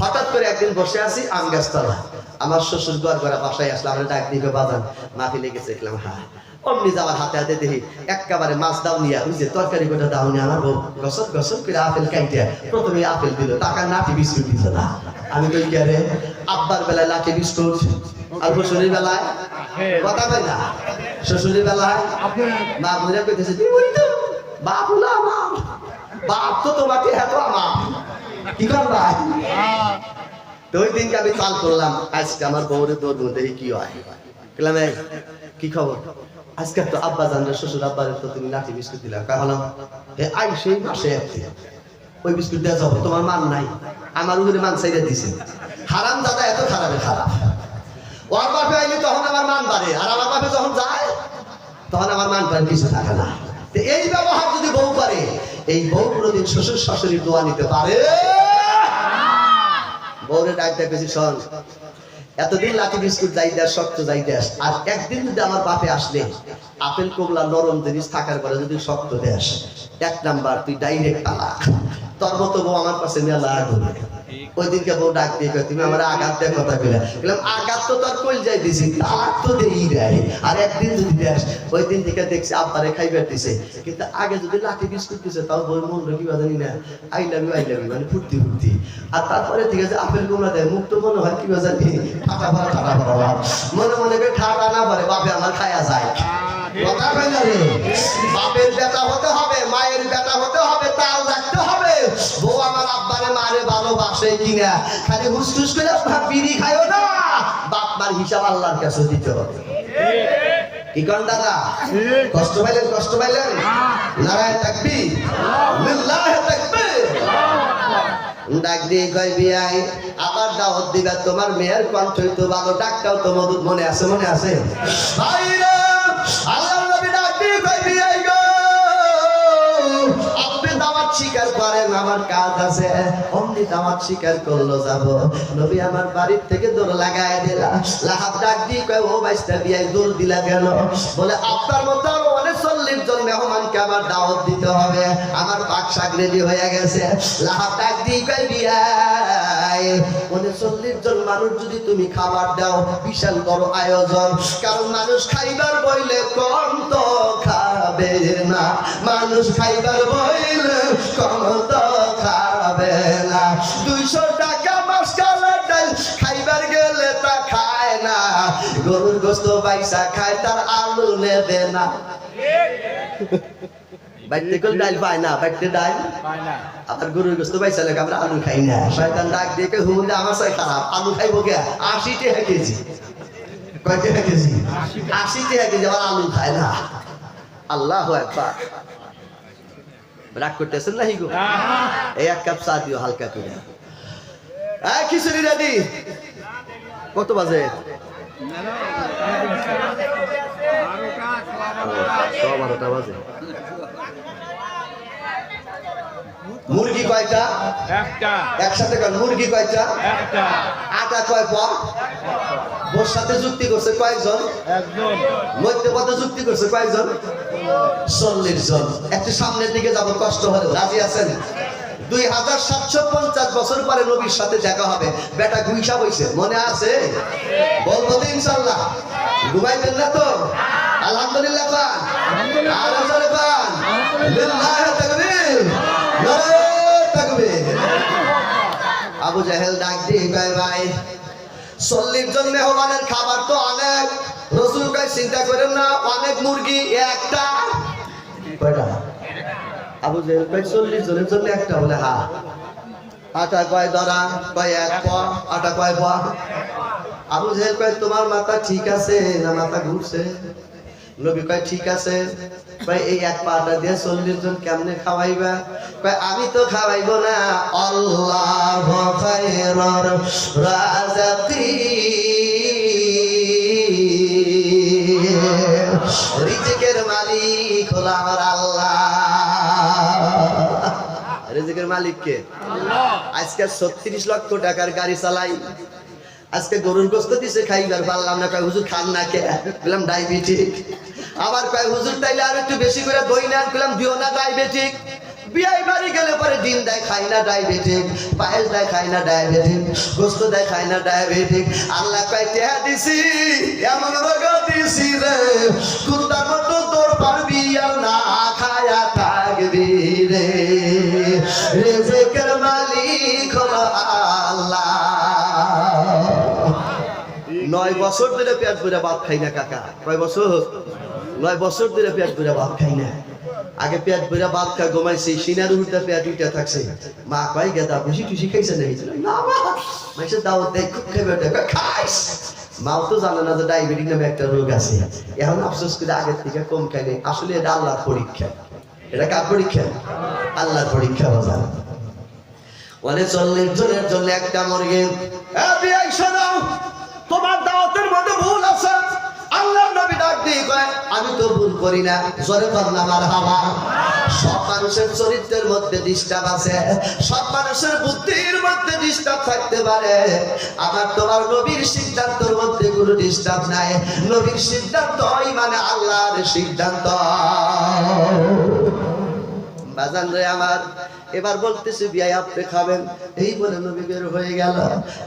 হঠাৎ করে একদিন বসে আছি আম গাছতলা আমার শ্বশুর গড়গড়া বাসায় আসলে আমরা ডাক দিকে বাজান মাহফিলে গেছে দেখলাম হ্যাঁ অমনি যাওয়ার হাতে হাতে দেখি একেবারে মাছ দাও নিয়ে ওই যে তরকারি গোটা দাও নিয়ে আমার বউ গসর গসর করে আপেল খাইতে প্রথমে আপেল দিল টাকা লাঠি বিস্কুট দিল না আমি কই কে রে আব্বার বেলায় লাঠি বিস্কুট আর শ্বশুরের বেলায় কথা কই না শ্বশুরের বেলায় মা বুঝা কইতেছে দিবই তো বাপ হলো আমার বাপ তো তোমাকে এত আমার কি করবা তো ওই দিনকে আমি চাল করলাম আজকে আমার বউরে দৌড় মধ্যে কি হয় বললাম কি খবর আজকে তো আব্বা জানলে শ্বশুর আব্বারে তো তুমি লাঠি বিস্কুট দিলা কাহলাম আই সেই মাসে একদিন ওই বিস্কুট দেওয়া যাবে তোমার মান নাই আমার উপরে মান চাইতে দিছে হারাম দাদা এত খারাপে খারাপ ওর বাপে আইলে তখন আমার মান বাড়ে আর আমার বাপে যখন যায় তখন আমার মান পান কিছু থাকে না এই ব্যবহার যদি বউ করে এই বউ কোনোদিন শ্বশুর শাশুড়ির দোয়া নিতে পারে বউরে ডাক দেখেছি শোন এতদিন লাঠি বিস্কুট যাই দেয় শক্ত যাই দেশ আর একদিন যদি আমার বাপে আসলে আপেল কমলা নরম জিনিস থাকার পরে যদি শক্ত দেশ এক নাম্বার তুই ডাইরেক্ট তালা তোর মতো বউ আমার পাশে মেলা ঘুরে ওই দিনকে বউ ডাক দিয়ে তুমি আমার আঘাত দেয় কথা বলে বললাম আঘাত তো তোর কইল যাই দিছি তালাক তো দেই দেয় আর একদিন যদি দেশ ওই দিন থেকে দেখছি আব্বারে খাইবার দিছে কিন্তু আগে যদি লাঠি বিস্কুট দিছে তাও বই মন কি জানি না আই লাভ ইউ মানে ফুর্তি ফুর্তি আর তারপরে ঠিক আছে আপেল কুমড়া দেয় মুখ তো মনে হয় কি জানি ঠাটা ভরা মনে মনে করে ঠাটা না ভরে বাপে আমার খায়া যায় কথা কই না রে বাপের বেটা হতে হবে মায়ের বেটা হতে হবে তাল রাখতে হবে বউ আমার আব্বারে মারে ভালোবাসে কিনা খালি হুসটুস করে বিড়ি খায়ও না বাপ মার হিসাব আল্লাহর কাছে দিতে হবে কি কোন দাদা কষ্ট পাইলেন নারায়ে তাকবীর লিল্লাহি তাকবীর ডাক দিয়ে কই বিয়াই আবার দাওয়াত দিবা তোমার মেয়ের কণ্ঠ তো ভালো ডাকটাও তো মধুর মনে আছে ভাইরা আল্লাহর নবী ডাক দিয়ে কই বিয়াই গো আপনি দাওয়াত স্বীকার করেন আমার কাজ আছে অমনি দাওয়াত স্বীকার করলো যাব নবী আমার বাড়ির থেকে দৌড় লাগায় দিলা লাহাব ডাক দিয়ে কই ও বাইস্তা বিয়াই দৌড় দিলা কেন বলে আপনার মতো অনেক 40 জন মেহমানকে আমার দাওয়াত দিতে হবে আমার পাক শাক রেডি হয়ে গেছে লাহাব ডাক দিয়ে কই বিয়াই অনেক 40 জন মানুষ যদি তুমি খাবার দাও বিশাল বড় আয়োজন কারণ মানুষ খাইবার বইলে কম তো খাবে না মানুষ খাইবার বইলে কম তো খাবে না 200 টাকা মাসকালের ডাল খাইবার গেলে তা খায় না গরুর গোশত বাইসা খায় তার আলু নেবে না বাইতে কল ডাল পায় না বাইতে ডাল পায় না আবার গরুর গোশত বাইসা লাগে আমরা আলু খাই না শয়তান ডাক দিয়ে কই হুমুন্দে আমার সাই খারাপ আলু খাইবো কে 80 টাকা কেজি কয় টাকা কেজি 80 টাকা কেজি আবার আলু খায় না আল্লাহু আকবার রাগ করতেছেন না হিগো এই এক কাপ চা দিও হালকা করে খিচুড়ি রেডি কত বাজে 12টা বাজে মুরগি কয়টা একটা একসাথে কোন মুরগি কয়টা একটা আটা কয় পর ওর সাথে যুক্তি করছে কয়জন একজন মধ্যপথে যুক্তি করছে কয়জন 40 জন একটু সামনের দিকে যাব কষ্ট হলে রাজি আছেন 2750 বছর পরে নবীর সাথে দেখা হবে বেটা গুইসা বইছে মনে আছে বলবো তো ইনশাআল্লাহ ঘুমাইবেন না তো আলহামদুলিল্লাহ পান আর জোরে পান লিল্লাহি তাকবীর নারায়ে তাকবীর আবু জাহেল ডাক দিয়ে কয় ভাই 40 জন মেহমানের খাবার তো অনেক রাসূল কয় চিন্তা করেন না অনেক মুরগি একটা কয়টা আবু জাহেল কয় 40 জনের জন্য একটা বলে হ্যাঁ আটা কয় ধরা কয় এক পা আটা কয় পা আবু জাহেল কয় তোমার মাথা ঠিক আছে না মাথা ঘুরছে নবী কয় ঠিক আছে কয় এই এক পাটা দিয়ে 40 জন কেমনে খাওয়াইবা কয় আমি তো খাওয়াইবো না আল্লাহু খায়রুর রাযাকিন রিজিকের মালিক হলো আমার আল্লাহ রিজিকের মালিক কে আল্লাহ আজকে 36 লক্ষ টাকার গাড়ি চালাই আজকে গরুর গোশত দিছে খাইবার পারলাম না কয় হুজুর খান না কে বললাম ডায়াবেটিক আবার কয় হুজুর তাইলে আর একটু বেশি করে দই না কইলাম দিও না ডায়াবেটিক বিয়াই বাড়ি গেলে পরে ডিম দেয় খাই না ডায়াবেটিক, পায়েস দেয় খাই না ডায়াবেটিক, গোস্ত দেয় খাই না ডায়াবেটিক। আল্লাহ কয় টেহা দিছি এমন রোগ দিছি রে কুত্তার মতো তোর পারবি আর না খায়া থাকবি রে। রিজিকের মালিক হলো আল্লাহ। 9 বছর ধরে পেট ভরে ভাত খাই না কাকা। কয় বছর? 9 বছর ধরে পেট ভরে ভাত খাই না। আগে পেট ভরে ভাত খা ঘুমাইছি, সিনার উঠতে পেট উঠে থাকছে। মা কয় গেদা খুশি টুসি খাইছে না? মাইসে দাওয়াত দেয় খুব খাইবে, খাইস। মাও তো জানে না যে ডায়াবেটিক নামে একটা রোগ আছে। এখন আফসোস করে আগের থেকে কম খাইনি। আসলে এটা আল্লাহর পরীক্ষা। এটা কার পরীক্ষা? আল্লাহর পরীক্ষা। বাজার বলে 40 জনের জন্য একটা মুরগি। বিয়াই শোনাও, তোমার দাওয়াতের মধ্যে ভুল আছে। আল্লাহর নবী ডাক দিয়ে কয় আমি তো ভুল করি না। জোরে বলনা মারহাবা। সব মানুষের চরিত্রের মধ্যে ডিস্টার্ব আছে, সব মানুষের বুদ্ধির মধ্যে ডিস্টার্ব থাকতে পারে। আমার তোমার নবীর সিদ্ধান্তের মধ্যে কোনো ডিস্টার্ব নাই। নবীর সিদ্ধান্তই মানে আল্লাহর সিদ্ধান্ত। বাজান রে আমার, এবার বলতেছে বিয়াই আপনি খাবেন। এই বলে নবী বের হয়ে গেল,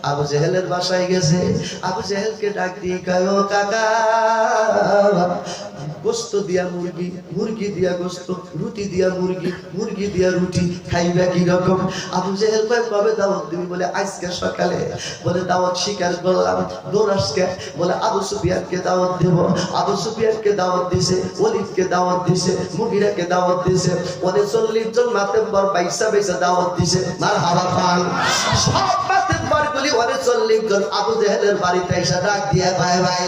আবু জেহেলের বাসায় গেছে। আবু জেহেলকে ডাক দিয়ে কয় ও কাকা, গোস্ত দিয়া মুরগি, মুরগি দিয়া গোস্ত, রুটি দিয়া মুরগি, মুরগি দিয়া রুটি, খাইবা কি রকম? আবু জেহেল কয় কবে দাওয়াত দিবি? বলে আজকে সকালে। বলে দাওয়াত স্বীকার করলাম। দৌড়াসকে বলে আবু সুফিয়ানকে দাওয়াত দেব। আবু সুফিয়ানকে দাওয়াত দিছে, ওলিদকে দাওয়াত দিছে, মুগিরাকে দাওয়াত দিছে। ওদের 40 জন মাতেব্বর বাইসা বাইসা দাওয়াত দিছে। মারহাবা খান। সব মাতেব্বর গুলি ওদের 40 জন আবু জেহেলের বাড়িতে এসে ডাক দিয়ে ভাই ভাই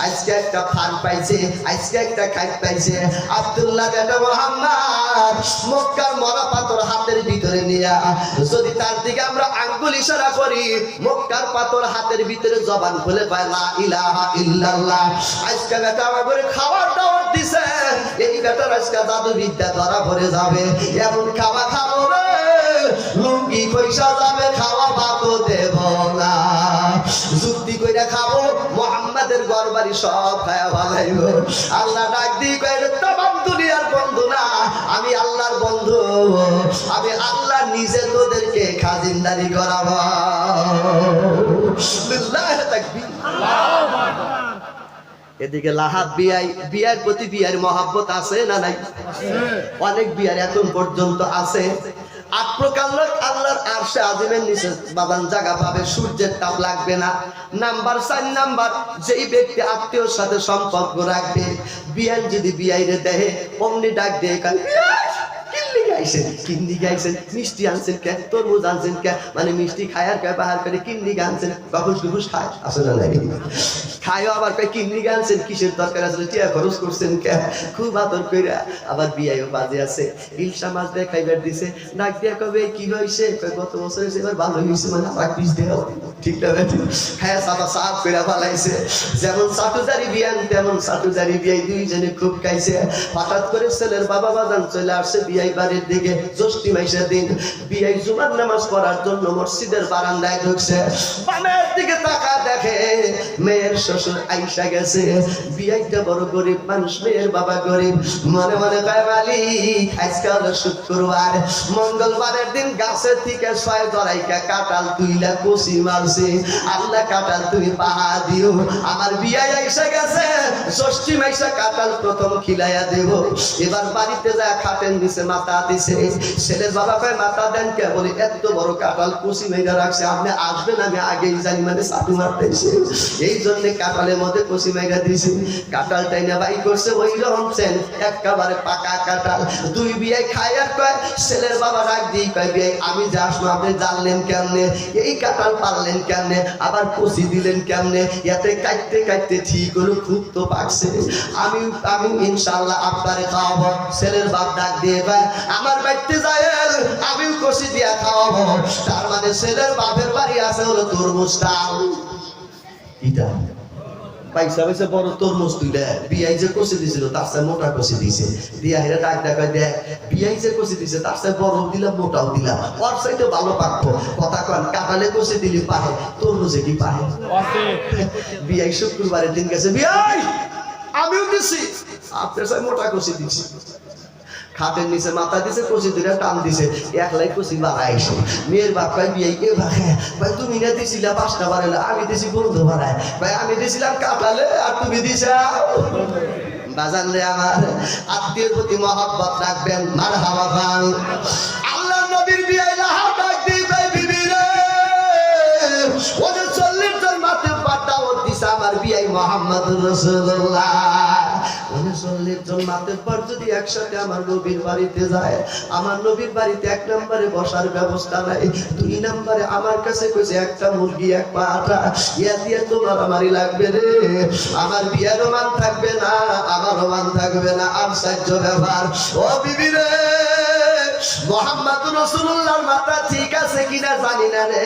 আজকে একটা ফান পাইছে, আজকে একটা খাইত পাইছে। আব্দুল্লাহ বেটা মুহাম্মদ মক্কার মরা পাথর হাতের ভিতরে নিয়া যদি তার দিকে আমরা আঙ্গুল ইশারা করি, মক্কার পাথর হাতের ভিতরে জবান খুলে কয় লা ইলাহা ইল্লাল্লাহ। আজকে বেটা আমাদের খাওয়ার দাওয়াত দিছে। এই বেটার আজকে জাদু বিদ্যা ধরা পড়ে যাবে। এমন খাওয়া খাবো রে লুঙ্গি পয়সা যাবে, খাওয়া ভাতও দেব না। যুক্তি কইরা খাবো, মুহাম্মাদের ঘরবাড়ি সব খায়া ভালাইব। আল্লাহ ডাক দিয়ে কয় তমাম দুনিয়ার বন্ধু না, আমি আল্লাহর বন্ধু। আমি আল্লাহ নিজে তোদেরকে খাজিনদারি করাবো। লিল্লাহি তাকবীর। এদিকে লাহাব বিয়াই, বিয়ার প্রতি বিয়ার মহাব্বত আছে না নাই? অনেক বিয়ার এখন পর্যন্ত আছে। 8 প্রকার লোক আল্লাহর আরশে আজিমের নিচে বাদান জায়গা পাবে, সূর্যের তাপ লাগবে না। নাম্বার 4 নাম্বার, যেই ব্যক্তি আত্মীয়র সাথে সম্পর্ক রাখবে, বিয়ান যদি বিয়াইরে দেহে অমনি ডাক দিয়ে কিন্দি গাইছেন, মিষ্টি আনছেন কে, তরমুজ আনছেন কে, মানে মিষ্টি খায় আর কে বাহার করে কিন্দি গানছেন, গপুস গুপুস খায় আসলে নাই খায়ও আবার কয় কিন্দি গানছেন, কিসের দরকার আসলে টিয়া খরচ করছেন কে, খুব আদর কইরা। আবার বিয়াইও বাজে আছে, ইলশা মাছ দিয়ে খাইবার দিছে, ডাক দিয়া কবে কি হইছে, কয় গত বছর হইছে, এবার ভালো হইছে, মানে আবার পিস দেও ঠিক না হ্যাঁ সাদা সাফ কইরা ফালাইছে। যেমন সাটুজারি বিয়ান তেমন সাটুজারি বিয়াই, দুইজনে খুব খাইছে। হঠাৎ করে ছেলের বাবা বাজান চলে আসছে বিয়াই বাড়ির দিকে। জ্যৈষ্ঠী মাসের দিন বিয়াই জুমার নামাজ পড়ার জন্য মসজিদের বারান্দায় ঢুকছে। বামের দিকে তাকা দেখে মেয়ের শ্বশুর আইসা গেছে। বিয়াইটা বড় গরিব মানুষ, মেয়ের বাবা গরিব। মনে মনে কয় মালিক আজকে হলো শুক্রবার, মঙ্গলবারের দিন গাছের থেকে 6 জড়াইকা কাঁঠাল তুইলা কষি মারছে। আল্লাহ কাঁঠাল তুমি পাহা দিও, আমার বিয়াই আইসা গেছে, ষষ্ঠী মাইসা কাঁঠাল প্রথম খিলাইয়া দেব। এবার বাড়িতে যায় খাটেন দিছে, মাথা দিছে। ছেলের বাবা কয় মাথা দেন কে? বলে এত বড় কাঁঠাল কষি মেঘা রাখছে, আপনি আসবেন আমি আগেই জানি, মানে চাটু মারতেছে, এই জন্য কাঁঠালের মধ্যে কষি মেঘা দিয়েছি। কাঁঠাল টাইনা বাই করছে ওই রকম একেবারে পাকা কাঁঠাল। দুই বিয়াই খায় আর কয়, ছেলের বাবা ডাক দিয়ে কয় বিয়াই আমি যে আসবো আপনি জানলেন কেমনে, এই কাঁঠাল পারলেন কেমনে, আবার কষি দিলেন কেমনে? এতে কাটতে কাটতে ঠিক হলো, খুব তো পাকছে, আমি আমি ইনশাআল্লাহ আপনারে খাওয়াবো। ছেলের বাপ ডাক দিয়ে কয় আমার বাড়িতে যায় আমিও কষি দিয়া খাওয়াবো। তার মানে ছেলের বাপের বাড়ি আছে হলো তরমুজটা। ইটা পয়সা পয়সা বড় তরমুজ তুইলে বিয়াই যে কষি দিছিল তার সাথে মোটা কষি দিছে। দিয়া হেরা ডাক ডাক দেয় বিয়াই যে কষি দিছে তার সাথে বড় দিলাম মোটাও দিলাম, ওর সাথে ভালো পাকবো। কথা কন কাঁঠালে কষি দিলি পাহে, তরমুজে কি পাহে? বিয়াই শুক্রবারের দিন গেছে, বিয়াই আমিও দিছি আপনার সাথে মোটা কষি দিছি। খাটের নিচে মাথা দিছে, কচি দুইটা টান দিছে, একলাই কচি বাড়াইছে। মেয়ের বাপ ভাই বিয়ে কে ভাই তুমি না দিছিলা 5টা বাড়াইলে, আমি দিছি বন্ধু বাড়ায় ভাই, আমি দিছিলাম কাটালে আর তুমি দিছাও। বাজান রে আমার, আত্মীয়ের প্রতি মহব্বত রাখবেন। মারহাবা খান। আল্লাহ নবীর বিয়ে লাহাব ডাক দিয়ে ভাই বিবি রে, ওদের 40 জন মাতে পাঠাও দিছে আমার বিয়ে মুহাম্মদুর রাসূলুল্লাহ। 40 জন মাতে পর যদি একসাথে আমার নবীর বাড়িতে যায়, আমার নবীর বাড়িতে 1 নম্বরে বসার ব্যবস্থা নাই, 2 নম্বরে আমার কাছে কইছে একটা মুরগি 1 পাটা ইয়া দিয়ে তোমার আমারই লাগবে রে। আমার বিয়ের মান থাকবে না, আমারও মান থাকবে না, আশ্চর্য ব্যাপার। ও বিবি রে, মুহাম্মদুর রাসূলুল্লাহর মাথা ঠিক আছে কিনা জানি না রে,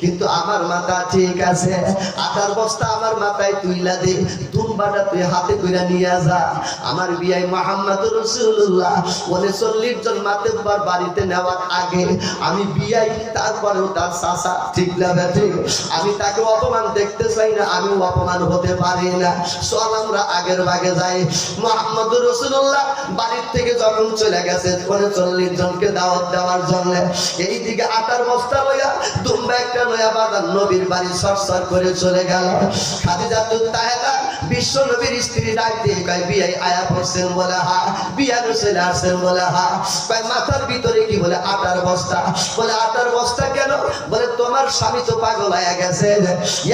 কিন্তু আমার মাথা ঠিক আছে। আটার বস্তা আমার মাথায় তুইলা দে, দুম্বাটা তুই হাতে কইরা নিয়ে যা। আমার বিয়াই মুহাম্মদুর রাসূলুল্লাহ 39 জন মাতেব্বর বাড়িতে নেওয়ার আগে আমি বিয়াই, তারপরেও তার চাচা, ঠিক না ঠিক? আমি তাকে অপমান দেখতে চাই না, আমি অপমান হতে পারি না। চল আমরা আগের ভাগে যাই। মুহাম্মদুর রাসূলুল্লাহ বাড়ির থেকে যখন চলে গেছে 39 জনকে দাওয়াত দেওয়ার জন্য, এইদিকে আটার বস্তা লইয়া দুম্বা একটা লইয়া বাজার নবীর বাড়ি সরসর করে চলে গেল। খাদিজাতুত তাহেরা বিশ্ব নবীর স্ত্রী ডাক দিয়ে কয় বিয়াই আয়া পড়ছেন বলে হা, বিয়া চলে আসছেন বলে হা। কয় মাথার ভিতরে কি? বলে আটার বস্তা। বলে আটার বস্তা কেন? বলে তোমার স্বামী তো পাগল হয়ে গেছে,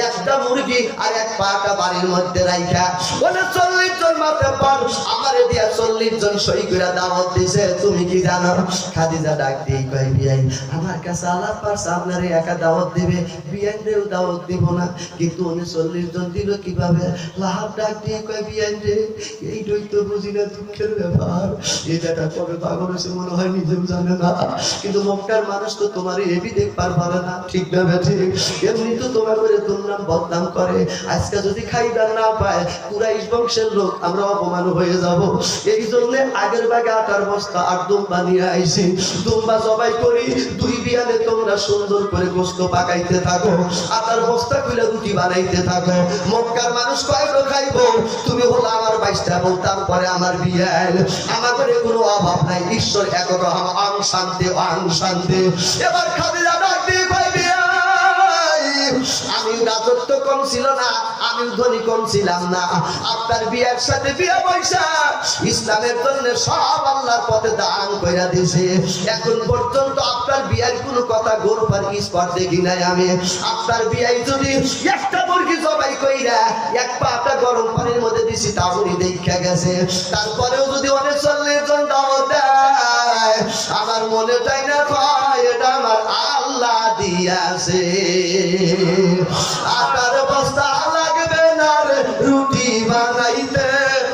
একটা মুরগি আর 1 পাটা বাড়ির মধ্যে রাইখা, বলে 40 জন মাথা পার আমারে দিয়া 40 জন সই করে দাওয়াত দিছে, তুমি কি জানো? খাদিজা ডাক দিয়ে কয় বিয়াই আমার কাছে আল্লাহ পাক আপনারে একা দাওয়াত দিবে, বিয়াইরেও দাওয়াত দিব না, কিন্তু 39 জন দিল কিভাবে? লাহাব ডাক দিয়ে কয় বিয়াই রে, এইটাই তো বুঝি না, দুঃখের ব্যাপার। এই জায়গা কবে পাগল হয়েছে মনে হয় নিজেও জানে না, কিন্তু মক্কার মানুষ তো তোমার এবি দেখবার পারে না, ঠিক না ঠিক? এমনি তো তোমার করে দুর্নাম বদনাম করে, আজকে যদি খাইবার না পায় কুরাইশ বংশের লোক আমরা অপমান হয়ে যাব। এই জন্য আগের ভাগে আটার বস্তা আর দুম্বা নিয়ে আইছি, দুম্বা জবাই করি, 2 বিয়ালে তোমরা সুন্দর করে গোশত পাকাইতে থাকো, আটার বস্তা খুলে রুটি বানাইতে থাকো। মক্কার মানুষ কয়টা খাইবো? তুমি হলো আমার 22টা বউ, তারপরে আমার বিয়াল, আমার ঘরে কোনো অভাব নাই, ঈশ্বর একক, আং শান্তি আং শান্তি। এবার খাদিজা ডাক দিয়ে কয় বিয়াই, আমি রাজত্ব কম ছিল না, আমি ধনী কম ছিলাম না, আপনার বিয়ের সাথে বিয়ে পয়সা ইসলামের জন্য সব আল্লাহর পথে দান কইরা দিয়েছে। এখন পর্যন্ত আপনার বিয়ের কোনো কথা গরুবার স্পট দেখি নাই আমি। আপনার বিয়ে যদি একটা মুরগি জবাই কইরা 1 পাটা গরম পানির মধ্যে দিছি তা উনি দেখা গেছে, তারপরেও যদি 39 জন দাওয়াত দেয়, আমার মনে চাই না কয় এটা আমার আল্লাহ দিয়াছে। আটার বস্তা লাগবে না রে রুটি বানাইতে,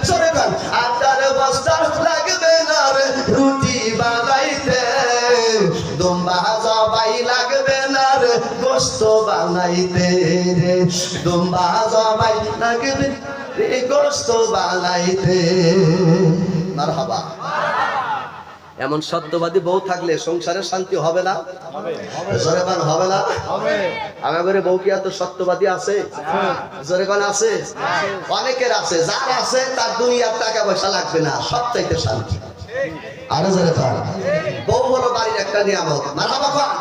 চলে যান, আটার বস্তা লাগবে না রে রুটি বানাইতে, দুম্বা জবাই লাগবে না রে গোশত বানাইতে রে, দুম্বা জবাই লাগবে রে গোশত বানাইতে। মারহাবা। এমন সত্যবাদী বউ থাকলে সংসারের শান্তি হবে না? জোরেবান হবে না? আমাদের বউ কি এত সত্যবাদী আছে? জোরেবান আছে? অনেকের আছে, যার আছে তার দুনিয়ার টাকা পয়সা লাগবে না, সব চাইতে শান্তি। আরো জোরে পান। বউ হলো বাড়ির একটা নিয়ামত। মারহাবা খান।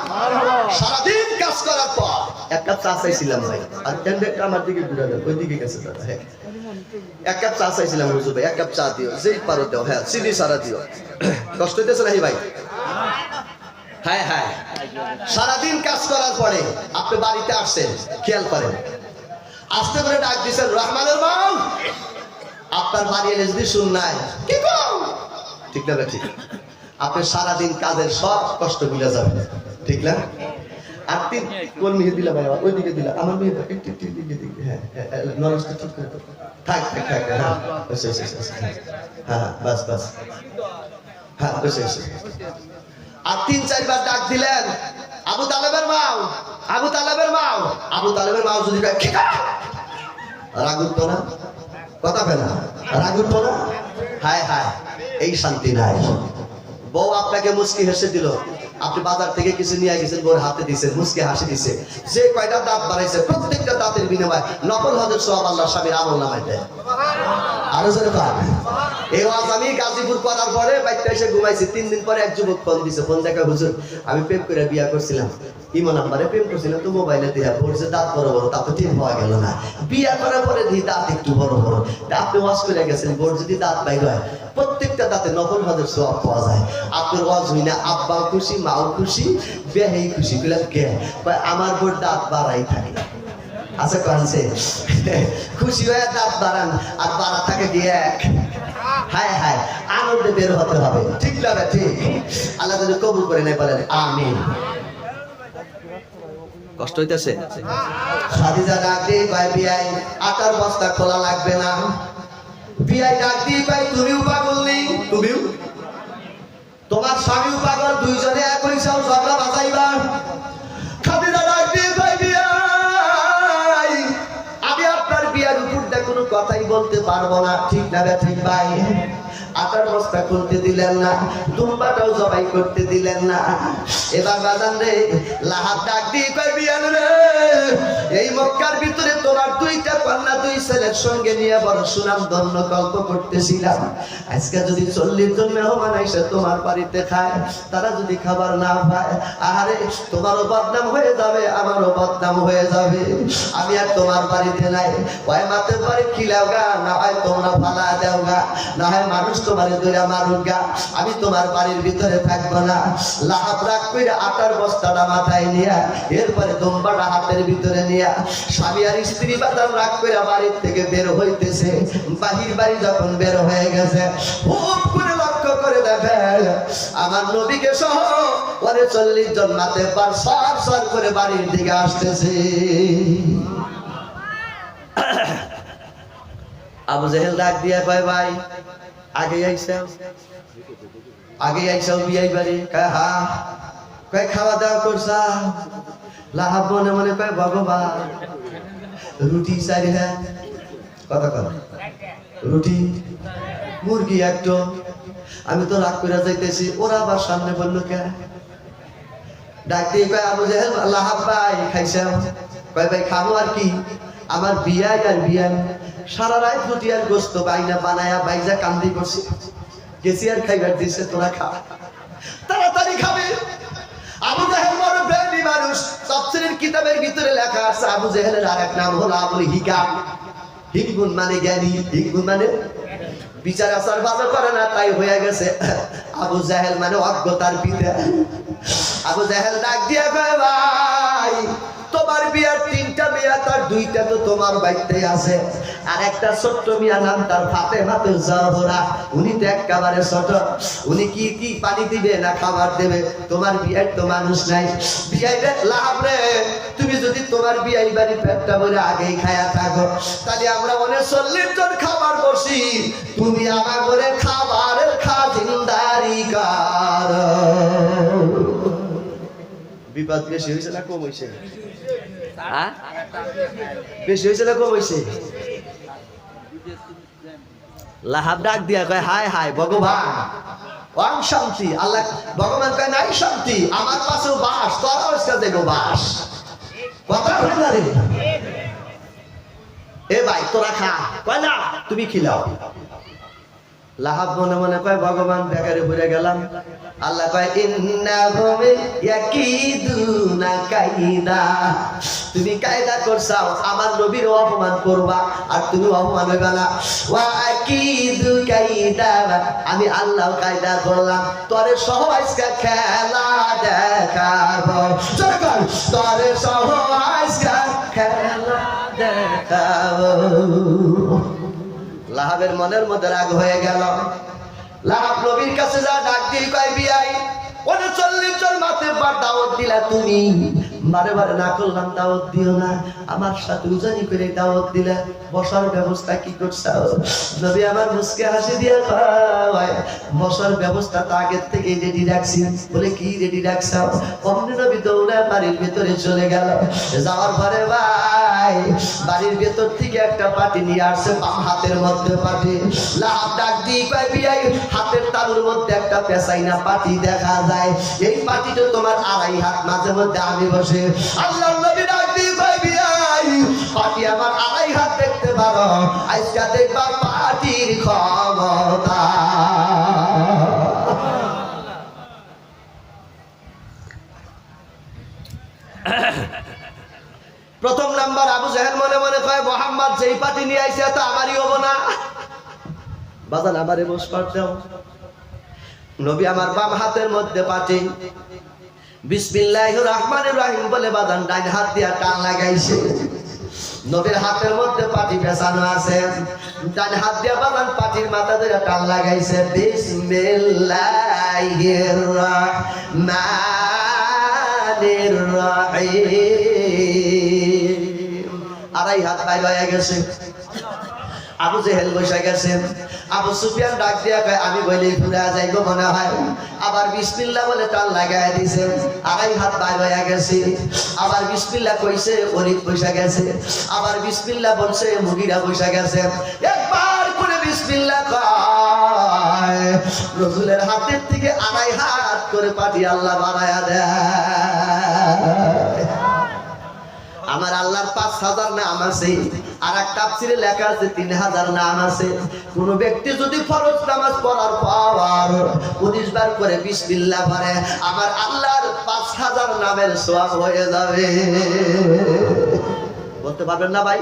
সারাদিন কাজ করার পর 1 কাপ চা চাইছিলাম ভাই, আর ক্যান্ডেলটা আমার দিকে ঘুরে গেল, ওই দিকে গেছে দাদা। হ্যাঁ 1 কাপ চা চাইছিলাম, হুজুর ভাই 1 কাপ চা দিও, যেই পারো দাও, হ্যাঁ চিনি সারা দিও। কষ্ট হইতেছে নাকি ভাই? হ্যাঁ হ্যাঁ, সারাদিন কাজ করার পরে আপনি বাড়িতে আসছেন, খেয়াল করেন, আস্তে করে ডাক দিচ্ছেন রহমানের বউ, আপনার বাড়ি এলে যদি শুন নাই কি কও, ঠিক না ঠিক? আপনি সারাদিন কাজের সব কষ্ট ভুলে যাবেন, ঠিক না? আর 3 কোন মেয়ে দিলা ভাই, ওই দিকে দিলা, আমার মেয়ে একটু দিকে দিকে, হ্যাঁ নরসটা ঠিক করে থাক থাক থাক, হ্যাঁ হ্যাঁ বাস বাস, হ্যাঁ আর 3-4 বার ডাক দিলেন, আবু তালেবের মাও, আবু তালেবের মাও, আবু তালেবের মাও যদি রাগ উঠতো না? কথা কেনা রাগ উঠতো না? হায় হায়, এই শান্তি নাই। বউ আপনাকে মুচকি হেসে দিল, আপনি বাজার থেকে কিছু নিয়ে গেছেন, বউর হাতে দিয়েছেন, মুচকি হাসি দিছে, যে কয়টা দাঁত বাড়াইছে প্রত্যেকটা দাঁতের বিনিময়ে নকল হজের সওয়াব আল্লাহ স্বামীর আমল নামায় দেয়। আরো জোরে পান। এই ওয়াজ আমি গাজীপুর করার পরে বাইতে এসে ঘুমাইছি 3 দিন পরে এক যুবক ফোন দিছে, ফোন দেখা হুজুর আমি প্রেম করে বিয়া করছিলাম, ইমো নাম্বারে প্রেম করছিলাম তো মোবাইলে দিয়া পড়ছে দাঁত বড় বড়, তা তো ঠিক হওয়া গেল না। বিয়া করার পরে দি দাঁত একটু বড় বড়, আপনি ওয়াজ করে গেছেন বোর যদি দাঁত বাইর হয় প্রত্যেকটা দাঁতে নকল হজের সওয়াব পাওয়া যায়। আপনার ওয়াজ হই না, আব্বা খুশি মাও খুশি বেহেই খুশি, বললাম কে? আমার বোর দাঁত বাড়াই থাকে। আচ্ছা কানছে খুশি হয়ে দাঁত বাড়ান আর বাড়া থাকে দিয়ে এক। হায় হায় আনন্দে বের হতে হবে, ঠিক লাগে ঠিক। আল্লাহ যদি কবুল করে নেয় বলেন আমিন। কষ্ট হইতেছে? খাদিজা ডাক দিয়ে কয় বিয়াই আটার বস্তা খোলা লাগবে না। বিয়াই ডাক দিয়ে কয় তুমিও পাগল নেই, তুমিও তোমার স্বামীও পাগল, দুইজনে একই সব ঝগড়া বাঁচাইবা। খাদিজা ডাক দিয়ে কয় বিয়াই আমি আপনার বিয়ার উপর দিয়ে কোনো কথাই বলতে পারবো না, ঠিক না ঠিক ভাই? আটার বস্তা খুলতে দিলেন না, দুম্বাটাও জবাই করতে দিলেন না। এবার বাজান রে লাহাব ডাক দিয়ে কয় বিয়ান রে এই মক্কার ভিতরে তোমার দুইটা কন্যা দুই ছেলের সঙ্গে নিয়ে বড় সুনাম ধন্য কল্প করতেছিলাম। আজকে যদি 40 জন মেহমান এসে তোমার বাড়িতে খায়, তারা যদি খাবার না পায়, আরে তোমারও বদনাম হয়ে যাবে আমারও বদনাম হয়ে যাবে। আমি আর তোমার বাড়িতে নাই, ওই মাতে বাড়ি খিলাও গা, না হয় তোমরা ফালা দেও গা, না হয় মানুষ তোমারে দইরা মারুক গা, আমি তোমার বাড়ির ভিতরে থাকবো না। লাহাব রাগ কইরা আটার বস্তাটা মাথায় নিয়া এরপরে দম্বাটা হাতের ভিতরে নিয়া স্বামী আর স্ত্রী বাজার রাগ কইরা বাড়ির থেকে বের হইতেছে। বাহির বাড়ি যখন বের হয়ে গেছে খুব করে লক্ষ্য করে দেখে আমার নবীকে সহ পরে 40 জন মাতে পার সর সর করে বাড়ির দিকে আসতেছে। আবু জেহেল ডাক দিয়া কয় ভাই আগে আইসাও বিয়াই বাড়ি? কয় হ্যাঁ। কয় খাওয়া দাওয়া করছা? লাহাব মনে মনে কয় ভগবান রুটি চাই হ্যাঁ কথা কথা রুটি মুরগি একটো। আমি তো রাগ করে যাইতেছি, ওরা আবার সামনে বললো কে? ডাক দিয়ে কয় আবু জেহেল লাহাব ভাই খাইছাম? কয় ভাই খাবো আর কি, আমার বিয়াই আর বিয়াই সারা রাত রুটি আর গোস্ত বাইনা বানায়া বাইজা কান্দি করছি, গেছি আর খাইবার দিচ্ছে তোরা খা, তাড়াতাড়ি খাবে। আবু জেহেল বড় ব্রেনি মানুষ, তাফসীরের কিতাবের ভিতরে লেখা আছে আবু জেহেলের আরেক নাম হলো আবুল হিকাম। হিকমুন মানে জ্ঞানী, হিকমুন মানে বিচার আচার ভালো করে না, তাই হয়ে গেছে আবু জেহেল মানে অজ্ঞতার পিতা। আবু জেহেল ডাক দিয়া কয় ভাই তোমার বিয়ার 3টা মেয়ে, তার 2টা তো তোমার বাড়িতে আছে, আর একটা ছোট্ট মিয়া নাম তার ফাতেমাতে জহরা, উনি তো একেবারে ছোট, উনি কি কি পানি দিবে না খাবার দেবে? তোমার বিয়ার তো মানুষ নাই। বিয়াই রে লাভ রে, তুমি যদি তোমার বিয়াই বাড়ি পেটটা ভরে আগেই খায়া থাকো, তাহলে আমরা অনেক 40 জন খাবার বসি, তুমি আমার ঘরে খাবারের খাজিনদারি কর। বিপদ বেশি হয়েছে না কম হয়েছে? বেশি হয়েছে না কম হয়েছে? লাহাব ডাক দিয়া কয় হায় হায় ভগবান ওয়াং শান্তি। আল্লাহ ভগবান কয় নাই শান্তি, আমার পাশেও বাস, তোরা ওইটা দেখো বাস। কথা বলে না রে এ ভাই তোরা খা, কয় না তুমি খিলাও। লাহাব মনে মনে কয় ভগবান বেকারে ঘুরে গেলাম। আল্লাহ কয় ইন্নাহুম ইয়াকিদুনা কাইদা, তুমি কায়দা করছাও আমার নবীর অপমান করবা আর তুমি অপমান হইবা না। ওয়া আকিদু কাইদা, আমি আল্লাহ কায়দা করলাম তোরে সহ আজকে খেলা দেখাবো। যখন তোরে সহ আজকে খেলা দেখাবো। লাহাবের মনের মধ্যে রাগ হয়ে গেল। লাহাব নবীর কাছে যা ডাক দিয়ে কয় বিয়াই 39 জন মাতে বার দাওয়াত দিলা, তুমি বারে বারে না করলাম দাওয়াত দিও না, আমার সাথে উজানি করে দাওয়াত দিলা, বসার ব্যবস্থা কি করছাও? নবী আমার মুস্কে হাসি দিয়ে কয় বসার ব্যবস্থা তো আগের থেকে রেডি রাখছি। বলে কি রেডি রাখছাও? অমনি নবী দৌড়ে বাড়ির ভেতরে চলে গেল। যাওয়ার পরে ভাই বাড়ির ভেতর থেকে একটা পাটি নিয়ে আসছে, বাম হাতের মধ্যে পাটি। লাহাব ডাক দিয়ে কয় বিয়াই হাতের তালুর মধ্যে একটা পেঁচাইনা পাটি দেখা যায়, এই পাটিটা তোমার 2.5 হাত, মাঝে মধ্যে আমি বসে। আল্লাহর নবী ডাক দিয়ে কয় বিয়াই পাটি আমার 2.5 হাত দেখতে পারো, আজকে দেখবা পাটির ক্ষমতা। নম্বর আবু জাহেল মনে মনে কয় মোহাম্মদ যেই পাটি নিয়ে আইছে তা আমারই হবো না। বাজান আমারে বসবার দাও। নবী আমার বাম হাতের মধ্যে পাটি, বিসমিল্লাহির রহমানির রহিম বলে বাজান ডান হাত দিয়া টান লাগাইছে। নবীর হাতের মধ্যে পাটি পেছানো আছে, ডান হাত দিয়া বাজান পাটির মাথা ধরে টান লাগাইছে। বিসমিল্লাহির রহমানির রহিম। আড়াই হাত বাইরে হয়ে গেছে। আবু জেহেল বসে গেছে। আবু সুফিয়ান ডাক দিয়া কয় আমি বলেই ঘুরে যাইব মনে হয়। আবার বিসমিল্লাহ বলে টান লাগাই দিছে, আড়াই হাত বাইর হয়ে গেছে। আবার বিসমিল্লাহ কইছে, ওলিদ বসে গেছে। আবার বিসমিল্লাহ বলছে, মুগিরা বসে গেছে। একবার করে বিসমিল্লাহ কয়, রাসূলের হাতের থেকে আড়াই হাত করে পাটি আল্লাহ বাড়ায়া দেয়। আমার আল্লাহর ৫,০০০ নাম আছে, আর এক তাফসীরে লেখা আছে ৩,০০০ নাম আছে। কোন ব্যক্তি যদি ফরজ নামাজ পড়ার পর ১৯ বার করে বিসমিল্লাহ পড়ে, আমার আল্লাহর ৫,০০০ নামের সওয়াব হয়ে যাবে। বলতে পারবেন না ভাই?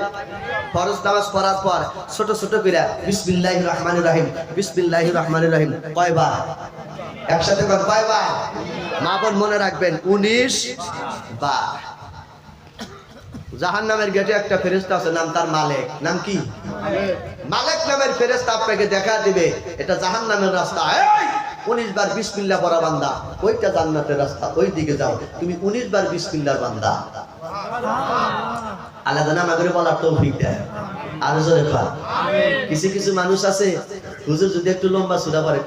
ফরজ নামাজ পড়ার পর ছোট ছোট করে বিসমিল্লাহির রহমানির রহিম, বিসমিল্লাহির রহমানির রহিম কয়বার? একসাথে কয়বার? মা বোন মনে রাখবেন ১৯ বার। জাহান্নামের গেটে একটা ফেরেশতা আছে, নাম তার মালিক। নাম কি? মালিক নামের ফেরেশতা আপনাকে দেখা দিবে এটা জাহান্নামের রাস্তা। এই ১৯ বার বিসমিল্লাহ পড়া বান্দা, ওইটা জান্নাতের রাস্তা, ওই দিকে যাও। তুমি ১৯ বার বিসমিল্লাহর বান্দা। আলাদা নাম করে বলার তৌফিক দেয়। আর জোরে কর আমিন। কিছু কিছু মানুষ আছে, হুজুর যদি একটু লম্বা সূরা পড়ে,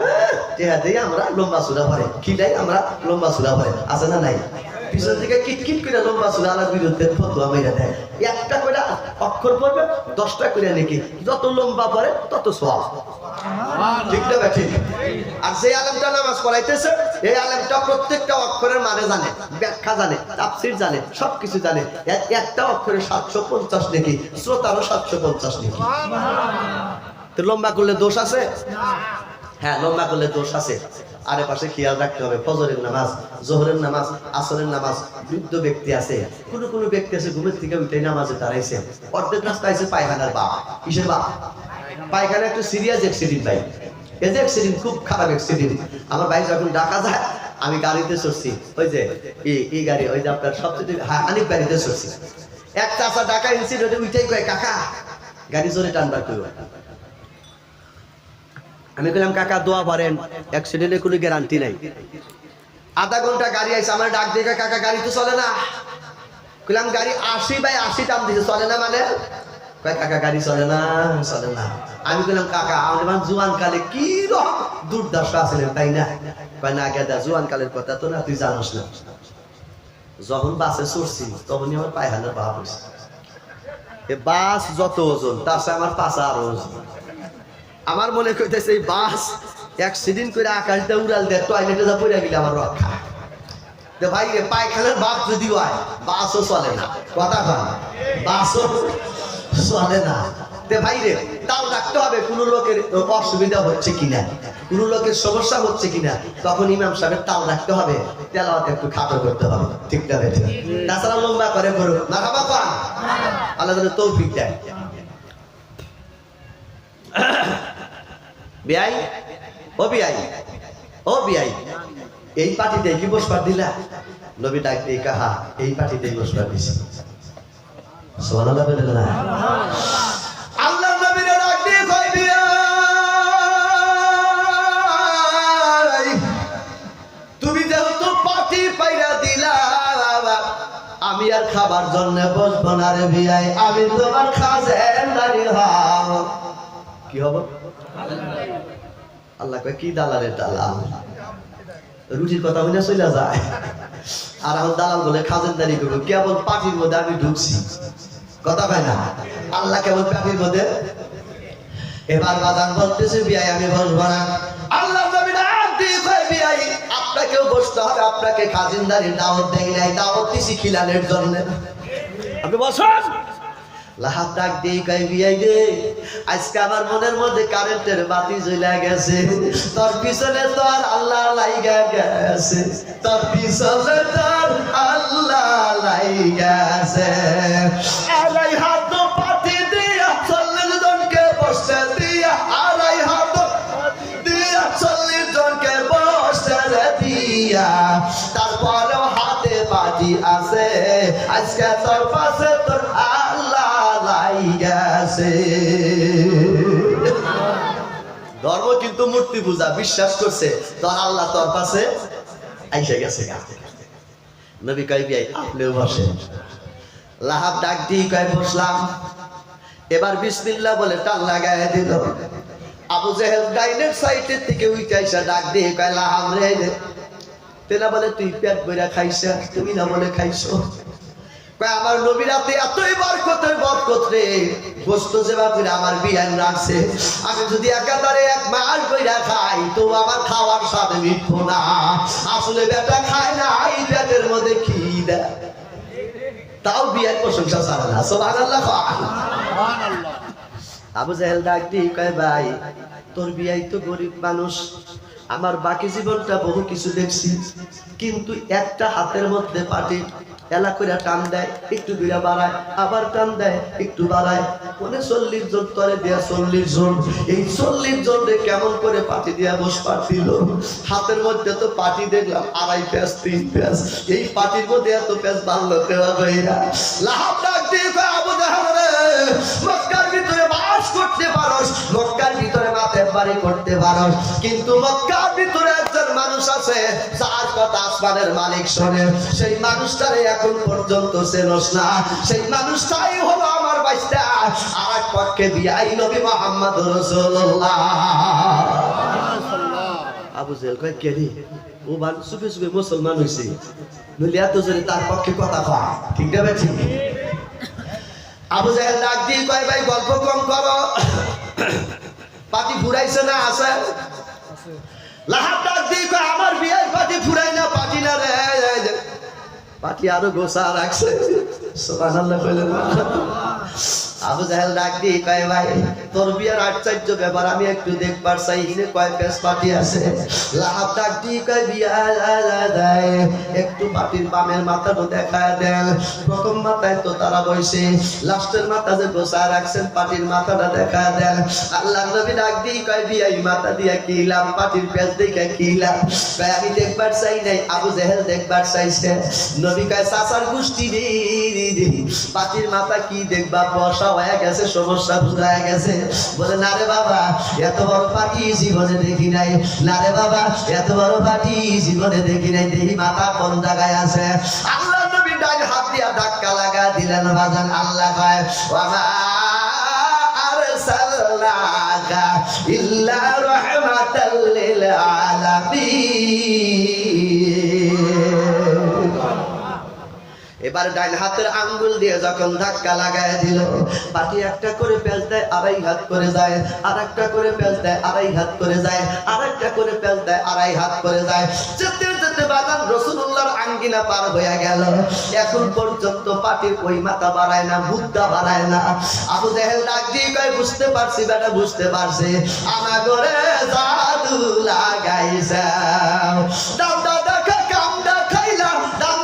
টেহাতেই আমরা লম্বা সূরা পড়ে, খিলাই আমরা লম্বা সূরা পড়ে, আছে না নাই? পিছন থেকে কিটকিট করে লম্বা সূরা আলার বিরুদ্ধে ফতোয়া মেরে দেয়। একটা করে অক্ষর পড়বে ১০টা করে নাকি, যত লম্বা পড়ে তত সওয়াব। ঠিক না ঠিক? আর যে আলেমটা নামাজ পড়াইতেছে, এই আলেমটা প্রত্যেকটা অক্ষরের মানে জানে, ব্যাখ্যা জানে, তাফসীর জানে, সবকিছু জানে। একটা অক্ষরে ৭৫০ নাকি, শ্রোতারও ৭৫০ নাকি। তো লম্বা করলে দোষ আছে? হ্যাঁ, লম্বা করলে দোষ আছে। আরে পাশে খেয়াল রাখতে হবে, ফজরের নামাজ, জোহরের নামাজ, আসরের নামাজ। বৃদ্ধ ব্যক্তি আছে, কোনো ব্যক্তি আছে ঘুমের থেকে উঠে নামাজে দাঁড়াইছে, অর্ধেক রাস্তা আছে পায়খানার বাপ। কিসের বাপ? পায়খানা। একটু সিরিয়াস অ্যাক্সিডেন্ট ভাই, এই যে অ্যাক্সিডেন্ট, খুব খারাপ অ্যাক্সিডেন্ট। আমার ভাই যখন ঢাকা যায়, আমি গাড়িতে চড়ছি, ওই যে এই গাড়ি, ওই যে আপনার সবচেয়ে হানিফ গাড়িতে চড়ছি। এক চাচা ঢাকা ইনসিডেন্টে উঠেই কয়, কাকা গাড়ি জোরে টানবার করবো। আমি বললাম, কাকা দোয়া করেন, অ্যাক্সিডেন্টের কোনো গ্যারান্টি নাই। আধা ঘন্টা গাড়ি আইছে, আমার ডাক দিয়ে, কাকা গাড়ি তো চলে না। বললাম, গাড়ি ৮০/৮০ টান দিছে, চলে না মানে? কয়, কাকা গাড়ি চলে না, চলে না। আমি বললাম, কাকা আমার জুয়ান কালে কি রকম দুর্দশা ছিলেন, তাই না? কয়, না গেদা, জুয়ান কালের কথা তো না তুই জানোস না। যখন বাসে চড়ছি তখনই আমার পায়খানার ভাব হয়েছে। বাস যত ওজন, তার সাথে আমার পাশা আরো ওজন। আমার মনে করতেছে এই বাস অ্যাক্সিডেন্ট করে আকাশ দিয়ে উড়াল দেয়, টয়লেটে যা পড়ে গেলে আমার রক্ষা। ভাই রে, পায়খানার বাপ যদি হয়, বাসও চলে না। কথা কয়, বাসও চলে না। ভাই রে, তাও রাখতে হবে কোনো লোকের অসুবিধা হচ্ছে কিনা, কোনো লোকের সমস্যা হচ্ছে কিনা। তখন ইমাম সাহেবের তাও রাখতে হবে, তেলাওয়াত একটু খাটো করতে হবে। ঠিক না? তাছাড়া লম্বা করে করুক, মারহাবা কর, আল্লাহ যেন তৌফিক দেয়। বিআই, ও বিআই, ও বিআই, এই পার্টিতে কি বসবার দিলা? নবী ডাক দিয়ে কাহা, এই পার্টিতেই বসবার দিছি। সুবহানাল্লাহ বলেন না? আল্লাহ নবীর ডাক দিয়ে কই, বিআই তুমি যেহেতু পার্টি পাইরা দিলা, আমি আর খাবার জন্য বসবো না রে বিআই, আমি তোমার খাজেনদারি হব। কি হব? আল্লাহ কয়, কি দালালের দালাল, রুটির কথা বলে চলে যায়, আর আমার দালাল বলে খাজেনদারি করবো। কেবল পার্টির মধ্যে আমি ঢুকছি, কথা কয় না? আল্লাহ কেবল পার্টির মধ্যে। এবার বাজান বলতেছে, বিআই আমি বসবো না। আল্লাহ বিআই আপনাকেও বসতে হবে, আপনাকে খাজেনদারির দাওয়াত দেয় নাই, দাওয়াত দিছি খিলানের জন্য, আপনি বসুন। লাহাব ডাক দিয়ে কয়, বিআই রে, আজকে আমার মনের মধ্যে কারেন্টের বাতি জ্বলে গেছে, তোর পিছনে তোর আল্লাহ লাইগা গেছে, তোর পিছনে তোর আল্লাহ লাইগা গেছে। তারপরেও হাতে পাটি আছে আজকে তোর পাশে তোর আল্লাহ লাই গেছে ধর্ম কিন্তু মূর্তি পূজা বিশ্বাস করছে তোর আল্লাহ তোর পাশে আইসা গেছে নবী কয় বিয়াই আপনিও বসেন লাহাব ডাক দিয়ে কয় বসলাম এবার বিসমিল্লাহ বলে টান লাগায় দিল আবু জেহেল ডাইনের সাইডের থেকে উঠে আইসা ডাক দিয়ে কয় লাহাব রে তেনা বলে তুই পেট বইরা খাইছা তুমি না বলে খাইছো কয় আমার নবী রাতে এতই বরকত রে গোশত যেবা করে আমার বিয়ান রাখছে আমি যদি একাধারে এক মাস বইরা খাই তো আমার খাওয়ার স্বাদ মিটবো না আসলে বেটা খায় না এই পেটের মধ্যে খিদা তাও বিয়ার প্রশংসা ছাড়ে না সুবহানাল্লাহ সুবহানাল্লাহ আবু জেহেল ডাক দিয়ে কয় ভাই তোর বিয়াই তো গরিব মানুষ আমার বাকি জীবনটা বহু কিছু দেখছি কিন্তু একটা হাতের মধ্যে পাটি এলা করে টান দেয় একটু বিড়া বাড়ায় আবার টান দেয় একটু বাড়ায় 40 জন তরে দিয়া 40 জন এই 40 জন কেমন করে পাটি দিয়া বস পারছিল হাতের মধ্যে তো পাটি দেখলাম 2.5 পেঁচ 3 পেঁচ এই পাটির মধ্যে এত পেঁচ বাড়লো দেওয়া হইয়া লাহাব ডাক দিয়ে আবু জাহেল রে মক্কার ভিতরে বাস করতে পারোস মক্কার ভিতরে মাথায় বাড়ি করতে পারোস কিন্তু মক্কার ভিতরে একজন মানুষ আছে যার কথা আসমানের মালিক শোনে সেই মানুষটারে এখন পর্যন্ত চেনস না সেই মানুষটাই হলো আমার বাইস্তা আর পক্ষে বিয়াই নবী মুহাম্মদ রাসূলুল্লাহ আবু জেহেল কয় কে রে ও বান সুফে সুফে মুসলমান হইছে নইলে এত জোরে তার পক্ষে কথা কয় ঠিক না ভাই ঠিক আবু জেহেল ডাক দিয়ে কয় ভাই গল্প কম করো পাটি ফুরাইছে না আছে লাহাব ডাক দিয়ে কয় আমার বিয়ার পাটি ফুরাই না পাটি না রে পাটি আরো গোসা রাখছে সুবহানাল্লাহ কইলেন আবু জাহেল ডাক দিয়ে কয় ভাই তোর বিয়ার আশ্চর্য ব্যাপার আমি একটু দেখবার চাই ইনে কয় পেস পাটি আছে লাহাব ডাক দিয়ে কয় বিয়া যায় একটু পাটির বামের মাথাটা দেখায় দেন প্রথম মাথায় তো তারা বসে লাস্টের মাথা যে গোসা রাখছেন পাটির মাথাটা দেখায় দেন আল্লাহর নবী ডাক দিয়ে কয় বিয়া এই মাথা দিয়া কিলাম পাটির পেস দেখে কিলাম কয় আমি দেখবার চাই নাই আবু জাহেল দেখবার চাইছে নবী কয় চাচার গোষ্ঠী রে পাটির মাথা কি দেখবা বসা হয়ে গেছে সমস্যা বুঝা গেছে বলে না রে বাবা এত বড় পাটি জীবনে দেখি নাই না রে বাবা এত বড় পাটি জীবনে দেখি নাই দেখি মাথা কোন জায়গায় আছে আল্লাহ নবী ডান হাত দিয়া ধাক্কা লাগা দিলেন বাজান আল্লাহ কয় ওয়া মা আরসালনাকা ইল্লা রাহমাতাল লিল আলামিন এবার ডাইন হাতের আঙ্গুল দিয়ে যখন ধাক্কা লাগায় দিল পাটি একটা করে পেঁচ দেয় 2.5 হাত করে যায় আর একটা করে পেঁচ দেয় 2.5 হাত করে যায় আর একটা করে পেঁচ দেয় 2.5 হাত করে যায় যেতে যেতে বাদান রাসূলুল্লাহর আঙ্গিনা পার হয়ে গেল এখন পর্যন্ত পাটির ওই মাথা বাড়ায় না মুদ্দা বাড়ায় না আবু জাহেল ডাক দিয়ে কয় বুঝতে পারছি বেটা বুঝতে পারছি আমা করে জাদু লাগাইছে দাও দাও দেখা কাম দেখাইলা দাও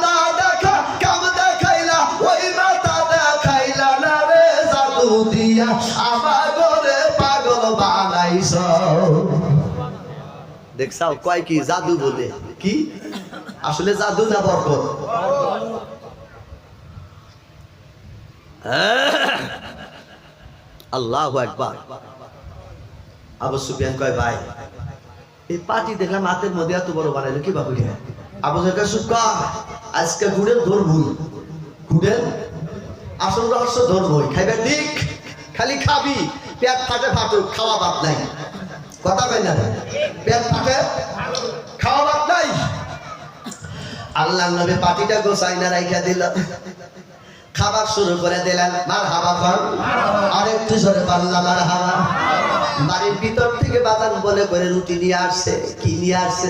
দিয়া আমার ঘরে পাগল বানাইছো দেখছাও কয় কি জাদু বলে কি আসলে জাদু না বরকত আল্লাহু আকবার আবু সুফিয়ান কয় ভাই এই পাটি দেখলাম হাতের মধ্যে এত বড় বানাইলো কি বাবু আবু জাহেল সুকা আজকে ঘুরে ধরবই ঘুরে আসল রহস্য ধরবই খাইবার দিক খালি খাবি পেট ফাটে ফাটুক খাওয়া বাদ নাই কথা কই না পেট ফাটে খাওয়া বাদ নাই আল্লাহর নবী পাটিটা গোছাইনা রাইখা দিল খাবার শুরু করে দিলেন মারহাবা কর আর একটু জোরে পাল্লা মারহাবা বাড়ির ভিতর থেকে বাজান বলে করে রুটি নিয়ে আসছে কি নিয়ে আসছে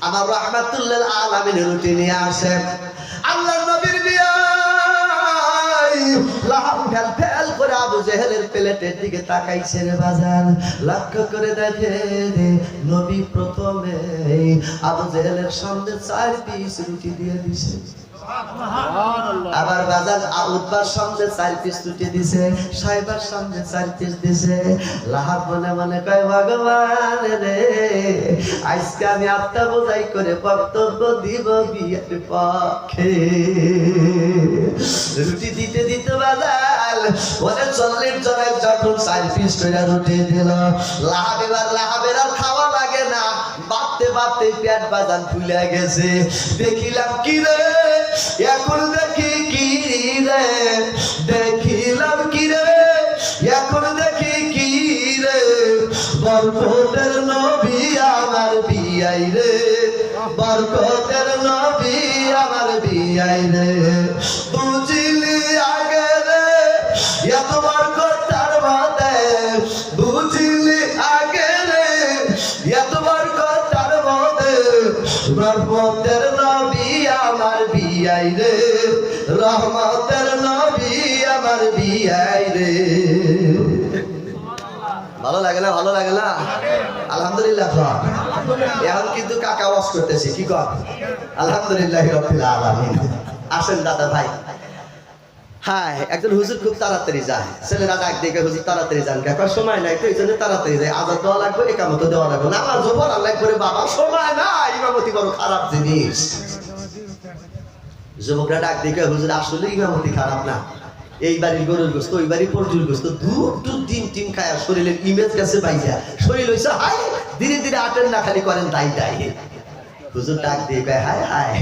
আমার রাহমাতুল্লিল আলামিন রুটি নিয়ে আসে আল্লাহর নবীর বিয়া লাহাব ফেল ফেল করে আবু জাহেলের প্লেটের দিকে তাকাইছে রে বাজান লক্ষ্য করে দেখে রে নবী প্রথমে আবু জাহেলের সামনে 4 পিস রুটি দিয়ে দিয়েছে আবার বাজার উদ্বার সামনে 4 পিস ছুটি দিছে, সাহেবার সামনে 4 পিস দিছে। লাহাব মনে মনে কয় ভগবান রে, আজকে আমি আত্মা বোঝাই করে বক্তব্য দিব বিয়ের পক্ষে। রুটি দিতে দিতে বাজার ওরে 40 জনের যখন 4 পিস করে রুটি দিল, লাহাবের আর খাওয়া লাগে না, বাড়তে বাড়তে পেট বাজান ফুলে গেছে। দেখিলাম কি রে, এখন দেখি কি রে, দেখিলাম কি রে, এখন দেখি কি রে, বরকতের নবী আমার বিয়াই রে, বরকতের নবী আমার বিয়াই রে। বুঝিলি আগে রে এত বরকত তার মধ্যে, বুঝিলি আগে রে এত বরকত তার মধ্যে, রহমতের নবী আমার বিয়াই রে, রহমতের নবী আমার বিয়াই রে। ভালো লাগে না? ভালো লাগে না? আলহামদুলিল্লাহ। এখন কিন্তু কাকা ওয়াজ করতেছি, কি কর? আলহামদুলিল্লাহ রাব্বিল আলামিন। আসেন দাদা ভাই। হ্যাঁ, একজন হুজুর খুব তাড়াতাড়ি যায়, ছেলেরা ডাক দেখে হুজুর তাড়াতাড়ি যান, কাকার সময় নাই তো এই জন্য তাড়াতাড়ি যায়। আজান দেওয়া লাগবে, একামত দেওয়া লাগবে, নামাজ পড়া লাগবে, বাবা সময় নাই, ইমামতি বড় খারাপ জিনিস। যুবকরা ডাক দেখে হুজুর আসলে ইমামতি খারাপ না, এই বাড়ির গরুর গোস্ত, ওই বাড়ির পরজুর গোস্ত, দূর ডিম খায় শরীরের ইমেজ গেছে বাইজা, শরীর হইছে হাই, ধীরে ধীরে আটেন না খালি করেন তাই তাই। হুজুর ডাক দিয়ে কয় হায় হায়,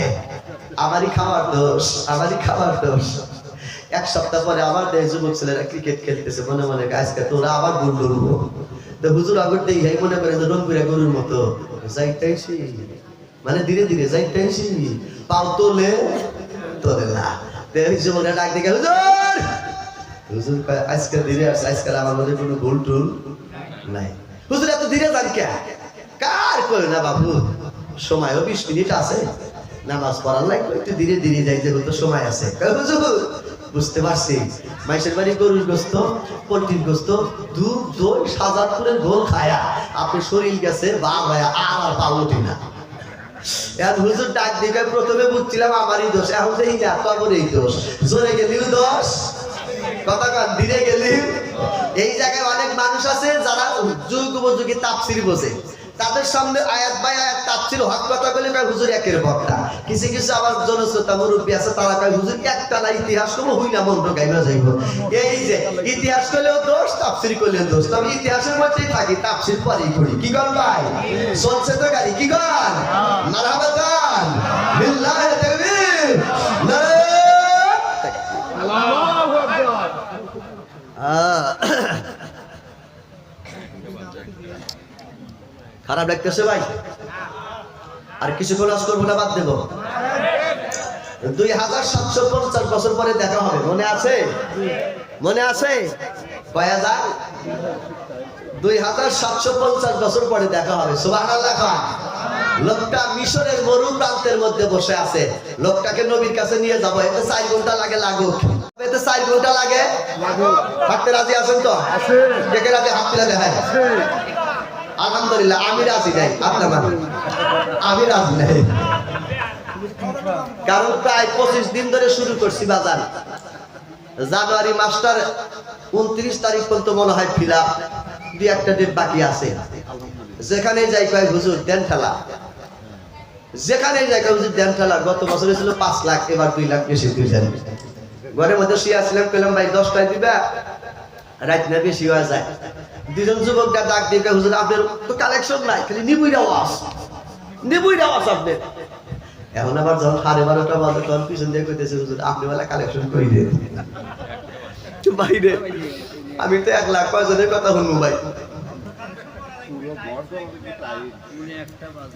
আমারই খাওয়ার দোষ, আমারই খাওয়ার দোষ। 1 সপ্তাহ পরে আবার দেয় যুবক ছেলেরা ক্রিকেট খেলতেছে, মনে মনে আজকে তোরা আবার গোল ধরবো। তো হুজুর আবার দেই হাই মনে করে রংপুরা গরুর মতো যাইতেছি, মানে ধীরে ধীরে যাইতেছি, পাও তোলে তোলে না। যুবকরা ডাক দেখে হুজুর, হুজুর আজকে ধীরে আসছে, আজকাল আমার মধ্যে কোনো ভুল টুল নাই। হুজুর এত ধীরে যান কে? কার করে না বাবু, সময়ও 20 মিনিট আছে, নামাজ পড়ার লাগবে, একটু ধীরে ধীরে যাইতে হতো, সময় আছে। হুজুর বুঝতে পারছি, মাইশের বাড়ি গরুর গোস্ত, পোল্ট্রির গোস্ত, দুধ দই সাজাদপুরের গোল খায়া আপনি শরীর গেছে বা ভাইয়া আর পাবো না। এখন হুজুর ডাক দিকে প্রথমে বুঝছিলাম আমারই দোষ, এখন দেখি না তোরই দোষ। জোরে গেলিও দোষ, কথা কান ধীরে গেলি। এই জায়গায় অনেক মানুষ আছে যারা যুগ উপযোগী তাফসীর বোঝে, তাদের সামনে আয়াত বাই আয়াত তাফসীর হক কথা বলে কয় হুজুর একের বক্তা। কিছু কিছু আবার জনশ্রোতা মুরব্বী আছে, তারা কয় হুজুর একটা না ইতিহাস কোনো হই না মন্ত্র গাইবা যাইব। এই যে ইতিহাস করলেও দোষ, তাফসীর করলেও দোষ, তবে ইতিহাসের মধ্যেই থাকি, তাফসীর পরেই করি। কি কর ভাই? চলছে তো গাড়ি, কি কর? মারহাবা জান, বিল্লাহি তাকবীর, আল্লাহু আকবার। খারাপ লাগতেছে ভাই? আর কিছু খরচ করবো না, বাদ দেবো। 2750 বছর পরে দেখা হবে, মনে আছে? মনে আছে? কয় হাজার? 2750 বছর পরে দেখা হবে। সুবহানাল্লাহ খান। লোকটা মিশরের মরু প্রান্তের মধ্যে বসে আছে, লোকটাকে নবীর কাছে নিয়ে যাবো, এতে 4 ঘন্টা লাগে লাগুক, এতে 4 ঘন্টা লাগে লাগুক। থাকতে রাজি আছেন তো? কে রাজি? হাত তুলে দেখায়। আলহামদুলিল্লাহ, আমি রাজি নাই, আপনার আমি রাজি নাই। কারণ প্রায় 25 দিন ধরে শুরু করছি বাজার, জানুয়ারি মাসটার 29 তারিখ পর্যন্ত মনে হয় ফিলাপ, 2-1টা ডেট বাকি আছে। যেখানে যাই কয় হুজুর দেন ঠেলা, যেখানে যাই কয় হুজুর দেন ঠেলা। গত বছর ছিল 5 লাখ, এবার 2 লাখ বেশি দিয়েছেন। ঘরের মধ্যে শুয়ে আসলাম, কইলাম ভাই 10টায় দিবা, রাত না বেশি হয়ে যায়। 2জন যুবক ডাক দিয়ে হুজুর আপনার তো কালেকশন নাই, খালি নিবুই আওয়াজ, নিবুই আওয়াজ আপনি। এখন আবার যখন 12:30 বাজে তখন পিছন দিয়ে কইতেছে হুজুর আপনি বেলা কালেকশন কই দেন বাইরে। আমি তো 1 লাখ কয়জনের কথা শুনবো ভাই।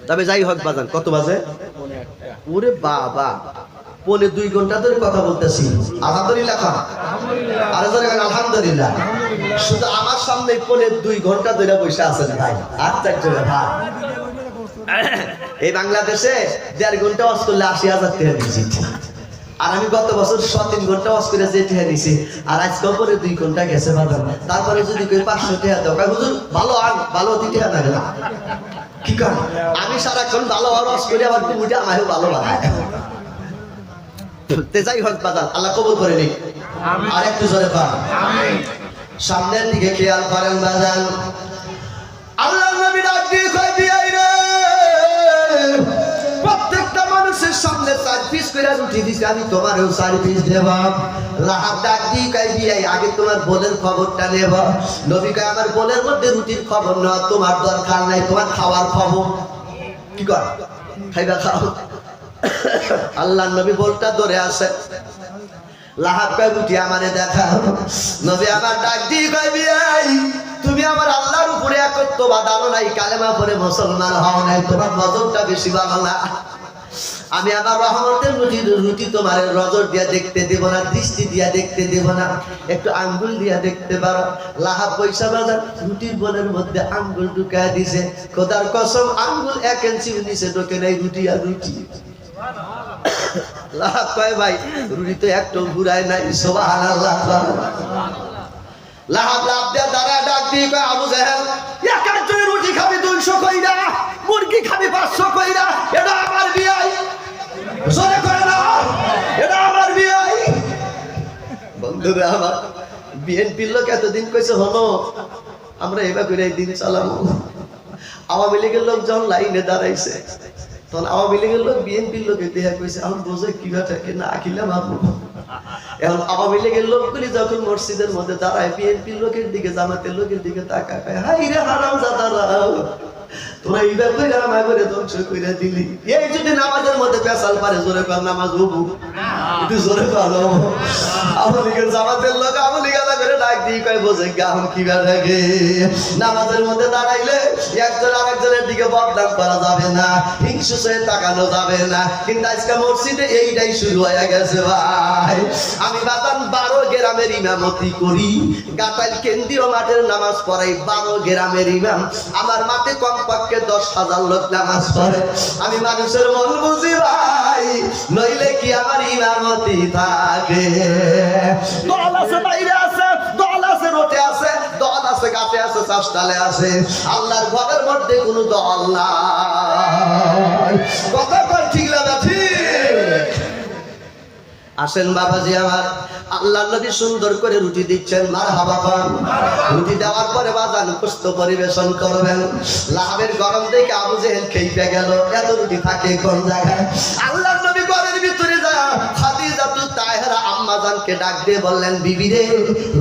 তবে যাই হোক বাজান, কত বাজে? ওরে বাবা, 1.5-2 ঘন্টা ধরে কথা বলতেছি। আলহামদুলিল্লাহ খান, আরে জোরে খান আলহামদুলিল্লাহ। শুধু আমার সামনে 1.5-2 ঘন্টা ধরে বসে আছেন ভাই, আর 4 জনের ভাই। এই বাংলাদেশে 1.5 ঘন্টা ওয়াজ করলে 80,000 টাকা দিচ্ছি, আর আমি গত বছর 3 ঘন্টা ওয়াজ করে যে টাকা নিছি, আর আজকে পরে 2 ঘন্টা গেছে বাজান। তারপরে যদি কই 500 টাকা দাও, কই হুজুর ভালো আন, ভালো দিতে হবে না। কি কর? আমি সারাক্ষণ ভালো ওয়াজ করি, আবার তুমি আমারও ভালো বানায়। যাই হোক বাজার আল্লাহ কবুল করে নিক আর একটু জোরে পান সামনের দিকে খেয়াল করেন বাজার আল্লাহ নবী ডাক দিয়ে কয় বিয়াই রে প্রত্যেকটা মানুষের সামনে 4 পিস করে রুটি দিছি আমি তোমারও 4 পিস দেব লাহাব ডাক দিয়ে কয় বিয়াই আগে তোমার বোনের খবরটা নেব নবী কয় আমার বোনের মধ্যে রুটির খবর না তোমার দরকার নাই তোমার খাওয়ার খবর কি কর খাইবা খাও আল্লাহ নবী বলটা ধরে আসে লাহাব কয় রুটি আমারে দেখাও নবী আমার ডাক দিয়ে কয় বিয়াই তুমি আমার আল্লাহর উপরে একত্ববাদ আনো নাই কালেমা পড়ে মুসলমান হও নাই তোমার নজরটা বেশি ভালো না আমি আমার রহমতের রুটি তোমার নজর দিয়া দেখতে দেব না দৃষ্টি দিয়া দেখতে দেব না একটু আঙ্গুল দিয়া দেখতে পারো লাহাব পয়সা বাজার রুটির বোলের মধ্যে আঙ্গুল ঢুকায় দিছে খোদার কসম আঙ্গুল 1 ইঞ্চি নিচে ঢোকে নাই রুটি আর রুটি লাহাব কয় ভাই রুটি তো একটু ঘুরায় নাই সুবহানাল্লাহ লাহাব লাভ দিয়া দাঁড়ায় ডাক দিয়ে কয় আবু জাহেল এক একজনের রুটি খাবি 200 কইরা মুরগি খাবি 500 কইরা এটা আমার বিয়াই জোরে করে না এটা আমার বিয়াই বন্ধুরা আমার বিএনপির লোক এতদিন কইছে হলো আমরা এবার করে এই দিন চালাবো আওয়ামী লীগের লোক যখন লাইনে দাঁড়াইছে তখন আওয়ামী লীগের লোক বিএনপির লোকে দেখা কইছে আমি বোঝে কিভাবে থাকে না আখিলাম আপু এখন আওয়ামী লীগের লোকগুলি যখন মসজিদের মধ্যে দাঁড়ায় বিএনপির লোকের দিকে জামাতের লোকের দিকে তাকায় হাই রে হারামজাদারা তোরা এইবার কইরা আমার করে ধ্বংস কইরা দিলি এই যদি নামাজের মধ্যে পেশাল পারে জোরে কর নামাজ হবু একটু জোরে করো আওয়ামী লীগের জামাতের লোক আওয়ামী লীগ আলাদা করে ডাক দিয়ে কয় বোঝে গাম কিভাবে থাকে নামাজের মধ্যে দাঁড়াইলে একজন আরেকজনের দিকে বদনাম করা যাবে না হিংসু হয়ে তাকানো যাবে না কিন্তু আজকে মসজিদে এইটাই শুরু হয়ে গেছে ভাই আমি বাতান 12 গ্রামের ইমামতি করি গাতাইল কেন্দ্রীয় মাঠের নামাজ পড়াই 12 গ্রামের ইমাম আমার মাঠে কমপক্ষে 10,000 লোক নামাজ পড়ে আমি মানুষের মন বুঝি ভাই নইলে কি আমার ইমামতি থাকে দল আছে বাইরে আছে দল আছে রোটে আছে দল আছে গাছে আছে চাষটালে আছে আল্লাহর ঘরের মধ্যে কোনো দল নাই কথা কই ঠিক লাগা ঠিক আসেন বাবাজি আমার আল্লাহর নবী সুন্দর করে রুটি দিচ্ছেন মারহাবা খান রুটি দেওয়ার পরে বাজান গোশত পরিবেশন করবেন লাহাবের গরম দেখে আবু জেহেল খেইপে গেল এত রুটি থাকে কোন জায়গায় আল্লাহর নবী ঘরের ভিতরে যা খাদিজাতুল তাহেরা আম্মা জানকে ডাক দিয়ে বললেন বিবি রে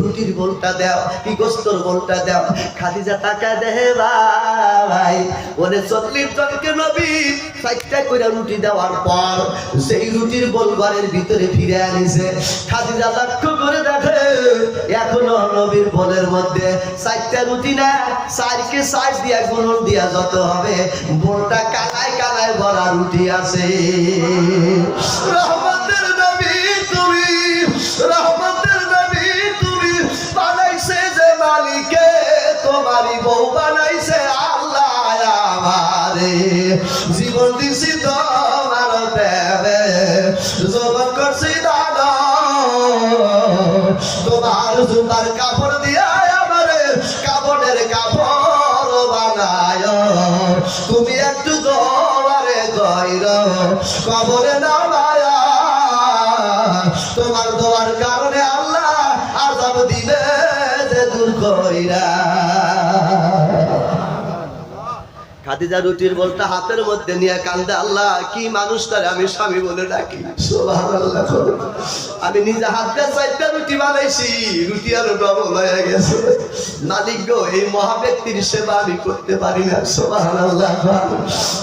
রুটির বোলটা দাও কি গোশতর বোলটা দাও খাদিজা তাকায় দেহে ভাই ওরে 40 জনকে নবী 4টা কইরা রুটি দেওয়ার পর সেই রুটির বোল ঘরের ভিতরে ফিরে আনিছে খাদিজা লক্ষ্য করে দেখে এখনো নবীর বোলের মধ্যে 4টা রুটি না 4কে 4 দিয়া গুণন দিয়া যত হবে বোলটা কানায় কানায় ভরা রুটি আছে রহমতের নবী তুমি রহমতের নবী তুমি বানাইছে যে মালিকে তোমারই বউ বানাইছে আল্লাহ আমারে জীবন দিছি তোমার দেবে জবান করছি দাদা তোমার জুতার কাপড় দিয়া আমারে কাপড়ের কাপড় বানায় তুমি একটু দোয়ারে গইর কবরে নামায়া তোমার দোয়ার কারণে আল্লাহ আযাব দিবে যে দূর কইরা খাদিজা রুটির বলটা হাতের মধ্যে নিয়ে কান্দে আল্লাহ কি মানুষটারে আমি স্বামী বলে ডাকি সুবহানাল্লাহ আমি নিজে হাত দিয়ে 4টা রুটি বানাইছি রুটি আরো ডবল হয়ে গেছে মালিক গো এই মহা ব্যক্তির সেবা আমি করতে পারি না সুবহানাল্লাহ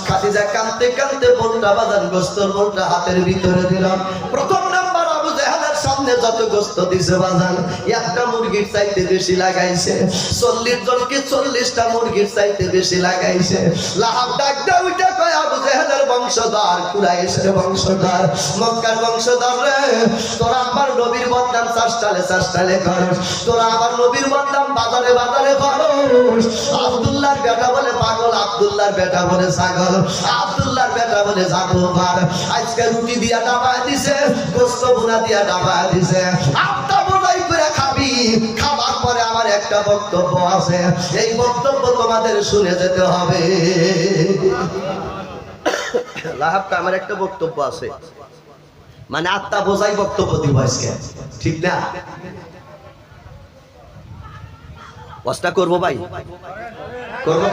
খাদিজা কাঁদতে কাঁদতে বলটা বাজার গোশতর বলটা হাতের ভিতরে দিলাম প্রথম নাম্বার আবু জাহেলের সামনে যত গোশত দিছে বাজান একটা মুরগির চাইতে বেশি লাগাইছে 40 জনকে 40টা মুরগির চাইতে বেশি লাগাইছে লাহাব ডাক দাও উঠে কয় আবু জাহেলের বংশধর কুরাইশের বংশধর মক্কার বংশধর রে তোরা আমার নবীর বদনাম চাষটালে করস তোরা আমার নবীর বদনাম বাজারে বাজারে করস আব্দুল্লাহর বেটা বলে পাগল আব্দুল্লাহর বেটা বলে ছাগল আব্দুল্লাহর বেটা বলে জাদুঘর আজকে রুটি দিয়া ডাবায় দিছে গোশত ভুনা দিয়া ডাবায় দিছে আত্মা বোনাই করে খাবি খাবার পরে আমার একটা বক্তব্য আছে এই বক্তব্য তোমাদের শুনে যেতে হবে লাহাবকে আমার একটা বক্তব্য আছে মানে আত্মা বোঝাই বক্তব্য দিব আজকে, ঠিক না? কষ্ট করবো ভাই, করবো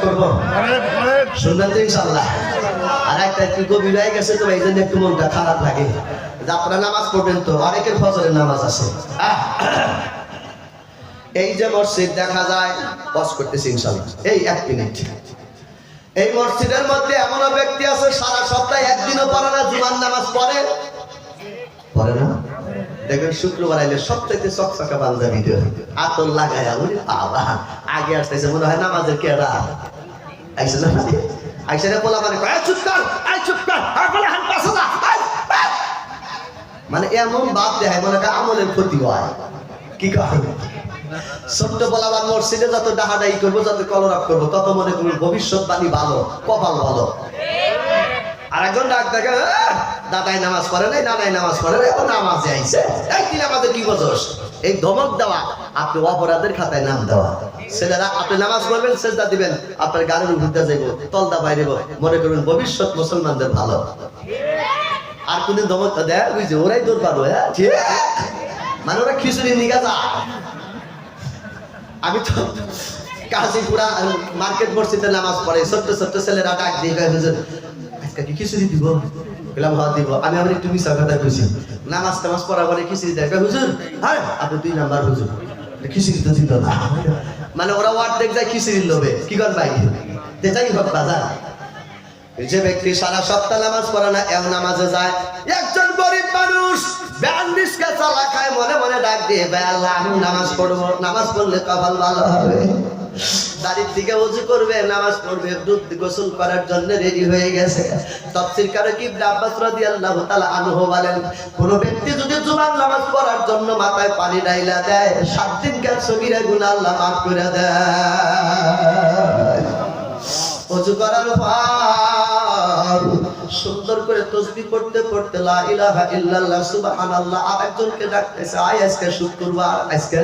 শুনবেন তো ইনশাল্লাহ। আর একটা একটু গভীর হয়ে গেছে তো এই জন্য একটু মনটা খারাপ লাগে। আপনারা নামাজ পড়বেন তো, অনেকের ফজরের নামাজ আছে। এই যে মসজিদ দেখা যায়, বস করতেছি ইনশাল্লাহ, এই 1 মিনিট। এই মসজিদের মধ্যে এমনও ব্যক্তি আছে সারা সপ্তাহে একদিনও পড়ে না, জুমার নামাজ পড়ে না। দেখবেন শুক্রবার আইলে সবচাইতে চকচকা পাঞ্জাবি আতর লাগায় বাবা আগে আসতেছে, মনে হয় নামাজের কেডা আইসে না, আইসে না বলা মানে মানে এমন বাপ দেয় মনে হয় আমলের ক্ষতি হয়। কি কয় ছোট্ট বলাবার মসজিদে যত ডাহাডাই করবো, যত কলরাপ করবো, তত মনে করবো ভবিষ্যৎবাণী ভালো, কপাল ভালো। আর একজন ডাক দেখে দাদাই নামাজ পড়ে নাই, নানাই নামাজ পড়ে নাই, ও নামাজে আইছে, এই তুই আমাদের কি বছর? এই ধমক দেওয়া, আপনি অপরাধের খাতায় নাম দেওয়া। ছেলেরা আপনি নামাজ পড়বেন, সেজদা দিবেন, আপনার গানের উপরতে যাইব, তলদা বাইরে মনে করবেন ভবিষ্যৎ মুসলমানদের ভালো। আর কোনদিন ধমক দেয় বুঝছে ওরাই দৌড় পারবো, মানে ওরা খিচুড়ি নিয়ে যা। আমি তো কাশীপুরা মার্কেট মসজিদে নামাজ পড়ে, ছোট্ট ছোট্ট ছেলেরা ডাক দিয়ে আজকে কি খিচুড়ি দিব? বললাম হ্যাঁ দিব। আমি আবার একটু মিশা কথা কইছি, নামাজ টামাজ পড়া পরে খিচুড়ি দেয়। হুজুর হ্যাঁ আপনি 2 নাম্বার হুজুর, খিচুড়ি তো দিত না। মানে ওরা ওয়ার্ড দেখ যায় খিচুড়ির লোভে। কি কর ভাই যাই হোক বাজার। যে ব্যক্তি সারা সপ্তাহ নামাজ পড়ে না, এও নামাজে যায়। একজন গরিব মানুষ ব্যান রিস্কা চালা খায়, মনে মনে ডাক দিয়ে ভাই আল্লাহ আমি নামাজ পড়বো, নামাজ পড়লে কপাল ভালো হবে। দাড়ির দিকে ওযু করবে, নামাজ পড়বে, দুধ গোসল করার জন্য রেডি হয়ে গেছে। তাফসীরকারক ইবনে আব্বাস রাদিয়াল্লাহু তাআলা আনহু বলেন, কোন ব্যক্তি যদি জুমার নামাজ পড়ার জন্য মাথায় পানি ঢাইলা দেয়, 7 দিনকার সগীরা গুনাহ আল্লাহ মাফ করে দেয়। ওযু করার পর সুন্দর করে তাসবিহ পড়তে পড়তে লা ইলাহা ইল্লাল্লাহ সুবহানাল্লাহ, আরেকজনকে ডাকতেছে, আয় আজকে শুক্রবার, আজকে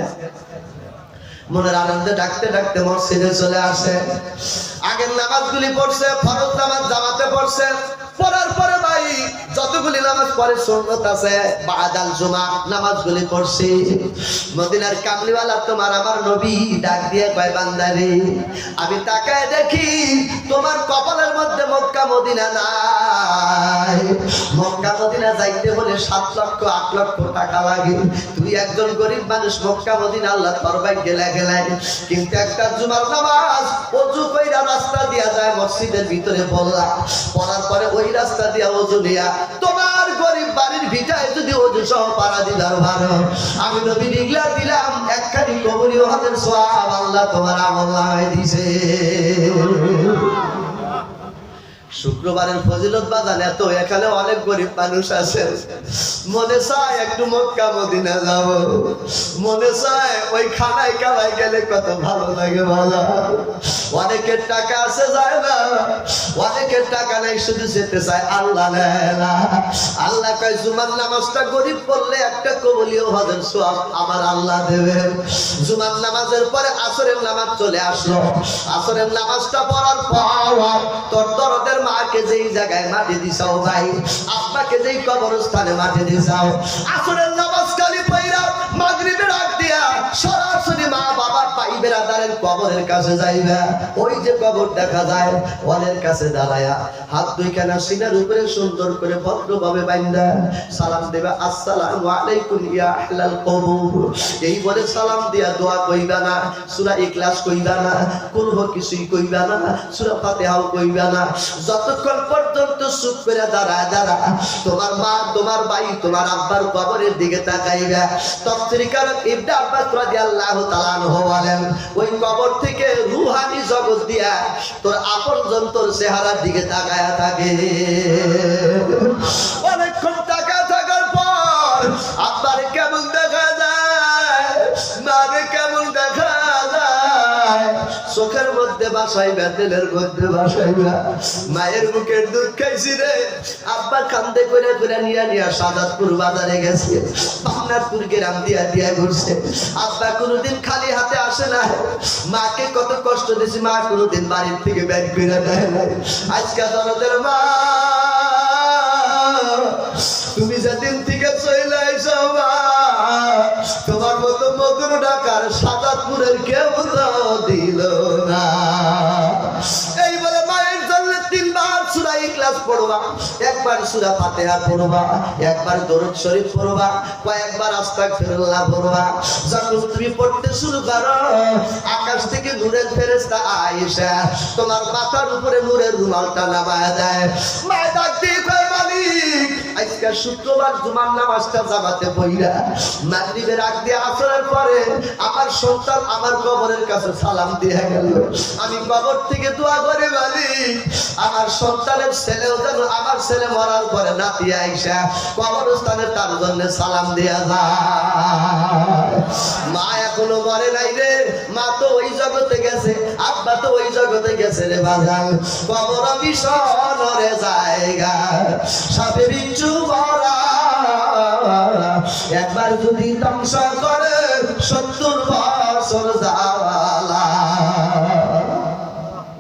মনের আনন্দে ডাকতে ডাকতে মসজিদে চলে আসে। আগের নামাজগুলি পড়ছে, ফরজ নামাজ জামাতে পড়ছে, পড়ার পরে ভাই যতগুলি নামাজ পড়ে সুন্নাত আছে বাদাল জুমা নামাজগুলি পড়ছি। মদিনার কামলিওয়ালা তোমার আমার নবী ডাক দিয়ে কয় বান্দারে আমি তাকায় দেখি তোমার কপালের মধ্যে মক্কা মদিনা নাই। মক্কা মদিনা যাইতে হলে 7 লক্ষ 8 লক্ষ টাকা লাগে। তুই একজন গরিব মানুষ, মক্কা মদিনা আল্লাহ তোর ভাগ্যে লেখে নাই। কিন্তু একটা জুমার নামাজ ওযু কইরা রাস্তা দিয়া যায় মসজিদের ভিতরে পড়লা, পড়ার পরে ওই রাস্তা দিয়া ওযু নিয়া তোমার গরিব বাড়ির ভিটায় যদি ওযু সহ পাড়া দিলার ভালো, আমি নবী নিগলা দিলাম একখানি কবরি হজের সওয়াব আল্লাহ তোমার আমল দিছে। শুক্রবারের ফজিলত বাজান এত, এখানে অনেক গরিব মানুষ আছে, মনে চায় একটু মক্কা মদিনা যাব, মনে চায় ওই খানায় কামাই গেলে কত ভালো লাগে ভালো। অনেকের টাকা আছে যায় না, অনেকের টাকা নাই শুধু যেতে চায়, আল্লাহ নেয় না। আল্লাহ কয় জুমার নামাজটা গরিব পড়লে একটা কবুলিও হজের সওয়াব আমার আল্লাহ দেবেন। জুমার নামাজের পরে আসরের নামাজ চলে আসলো, আসরের নামাজটা পড়ার পর তোর দরদের মাকে যেই জায়গায় মাটি দিছাও ভাই, আব্বাকে যেই কবরস্থানে মাটি দিছাও, আসরের নামাজ কালি পয়রা মাগরিবের আগ দিয়া সরাসরি মা বাবা ভাই বেরাদারের কবরের কাছে যাইবা। ওই যে কবর দেখা যায় ওদের কাছে দাঁড়ায়া হাত দুইখানা সিনার উপরে সুন্দর করে ভদ্রভাবে বাইন্দা সালাম দেবা, আসসালামু আলাইকুম ইয়া আহলাল কবর। এই বলে সালাম দিয়া দোয়া কইবা না, সূরা ইখলাস কইবা না, কুলহু কিছুই কইবা না, সূরা ফাতিহাও কইবা না। যতক্ষণ পর্যন্ত চুপ করে দাঁড়া তোমার মা তোমার ভাই তোমার আব্বার কবরের দিকে তাকাইবা। তাফসীরকারক ইবনে আব্বাস রাদিয়াল্লাহু তাআলা আনহু বলেন, ওই কবর থেকে রূহানি জগৎ দিয়া তোর আপনজন তোর চেহারার দিকে তাকায়া থাকে। অনেকক্ষণ তাকায় থাকার পর আব্বারে কেমন দেখা যায়, মারে কেমন দেখা যায়, চোখের মধ্যে বাসাইবা, দিলের মধ্যে বাসাইবা। মায়ের মুখের দুধ খাইছি রে, আব্বা কান্দে করে করে নিয়া সাদাতপুর বাজারে গেছে, পাবনাপুর গ্রাম দিয়া ঘুরছে। আব্বা কোনোদিন খালি হাতে আসে না, মাকে কত কষ্ট দিয়েছি, মা কোনোদিন বাড়ির থেকে বের করে দেয় না। আজকে জনদের মা তুমি যেদিন থেকে কবরের কেউ তো দিল না। এই বলে মায়ের জন্য 3 বার সূরা ইখলাস পড়বা, একবার সূরা ফাতিহা পড়বা, একবার দরুদ শরীফ পড়বা, কয়েকবার আস্তাগফিরুল্লাহ পড়বা। যখন তুমি পড়তে শুরু করো, আকাশ থেকে নূরের ফেরেশতা আয়েশা তোমার মাথার উপরে নূরের রুমালটা নামায় দেয়। মায় ডাক দিয়ে কয়, মালিক আজকে শুক্রবার জুমার নামাজটা জামাতে পড়িয়া মাগরিবের আগ দিয়ে আসরের পরে আমার সন্তান আমার কবরের কাছে সালাম দিয়ে গেল। আমি কবর থেকে দোয়া করে, মালিক আমার সন্তানের ছেলেও যেন আমার ছেলে মরার পরে নাতি আইসা কবরস্থানে তার জন্য সালাম দিয়া যায়। মা এখনো মরে নাই রে, মা তো ওই জগতে গেছে, আব্বা তো ওই জগতে গেছে রে বাজান। কবর বিষণরে জায়গা সাপে বিচ্ছু ভরা, একবার যদি ধ্বংস করে 70 বছর জ্বালা।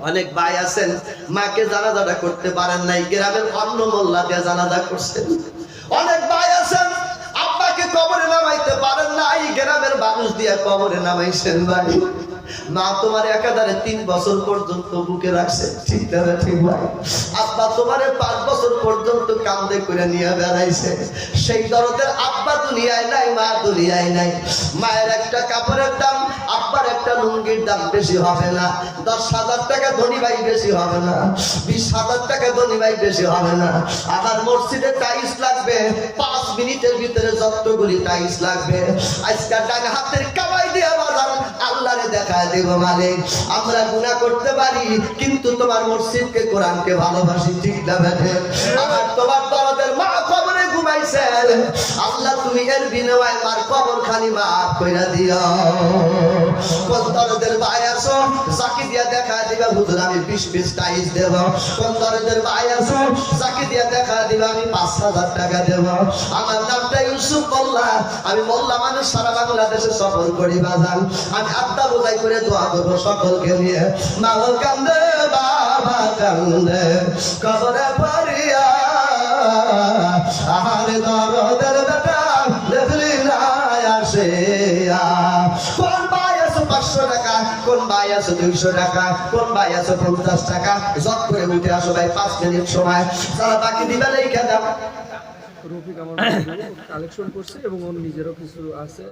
অনেক ভাই আছেন মাকে জানাজাটা করতে পারেন নাই, গ্রামের অন্য মোল্লা দিয়ে জানাজা করছেন। অনেক ভাই আছেন আব্বাকে কবরে নামাইতে পারেন নাই, গ্রামের মানুষ দিয়ে কবরে নামাইছেন। ভাই মা তোমার একাধারে 3 বছর পর্যন্ত বুকে রাখছে, ঠিক না ঠিক ভাই? আব্বা তোমার 5 বছর পর্যন্ত কান্দে করে নিয়ে বেড়াইছে। সেই দরদের আব্বা দুনিয়ায় নাই, মা দুনিয়ায় নাই। মায়ের একটা কাপড়ের দাম, আব্বার একটা লুঙ্গির দাম বেশি হবে না। 10,000 টাকা ধনী ভাই বেশি হবে না, 20,000 টাকা ধনী ভাই বেশি হবে না। আবার মসজিদে টাইলস লাগবে, 5 মিনিটের ভিতরে যতগুলি টাইলস লাগবে। আজকে ডান হাতের কামাই দিয়ে বাজার আল্লাহরে দেখায় দেব, মালিক আমরা গুনাহ করতে পারি কিন্তু তোমার মসজিদকে কোরআনকে ভালোবাসি, ঠিক না বেঠে? আমার তোমার দরদের মা কবরে ঘুমাইছে, আল্লাহ তুমি এর বিনিময়ে মার কবর খানি মাফ কইরা দিও। কোন দরদের ভাই আছো সাকি দিয়া দেখা দিবা, হুজুর আমি 20 পিস টাইলস দেব। কোন দরদের ভাই আছো সাকি দিয়া দেখা দিবা, আমি 5,000 টাকা দেব। আমার নামটা ইউসুফ মোল্লা, আমি মোল্লা মানুষ সারা বাংলাদেশে সফর করি বাজান। আমি আত্মা বোঝাই করে দোয়া করবো সকলকে নিয়ে। মা কান্দে বাবা কান্দে কবরে পড়িয়া, আহারে দরদের বেটা দেখলি না আসে। কোন ভাই আছো 500 টাকা, কোন ভাই আছো 200 টাকা, কোন ভাই আছো 50 টাকা, জট করে উঠে আসো ভাই, 5 মিনিট সময়। যারা বাকি দিবে লেখা দাও। রফিক আমার কালেকশন করছে এবং ওর নিজেরও কিছু আছে।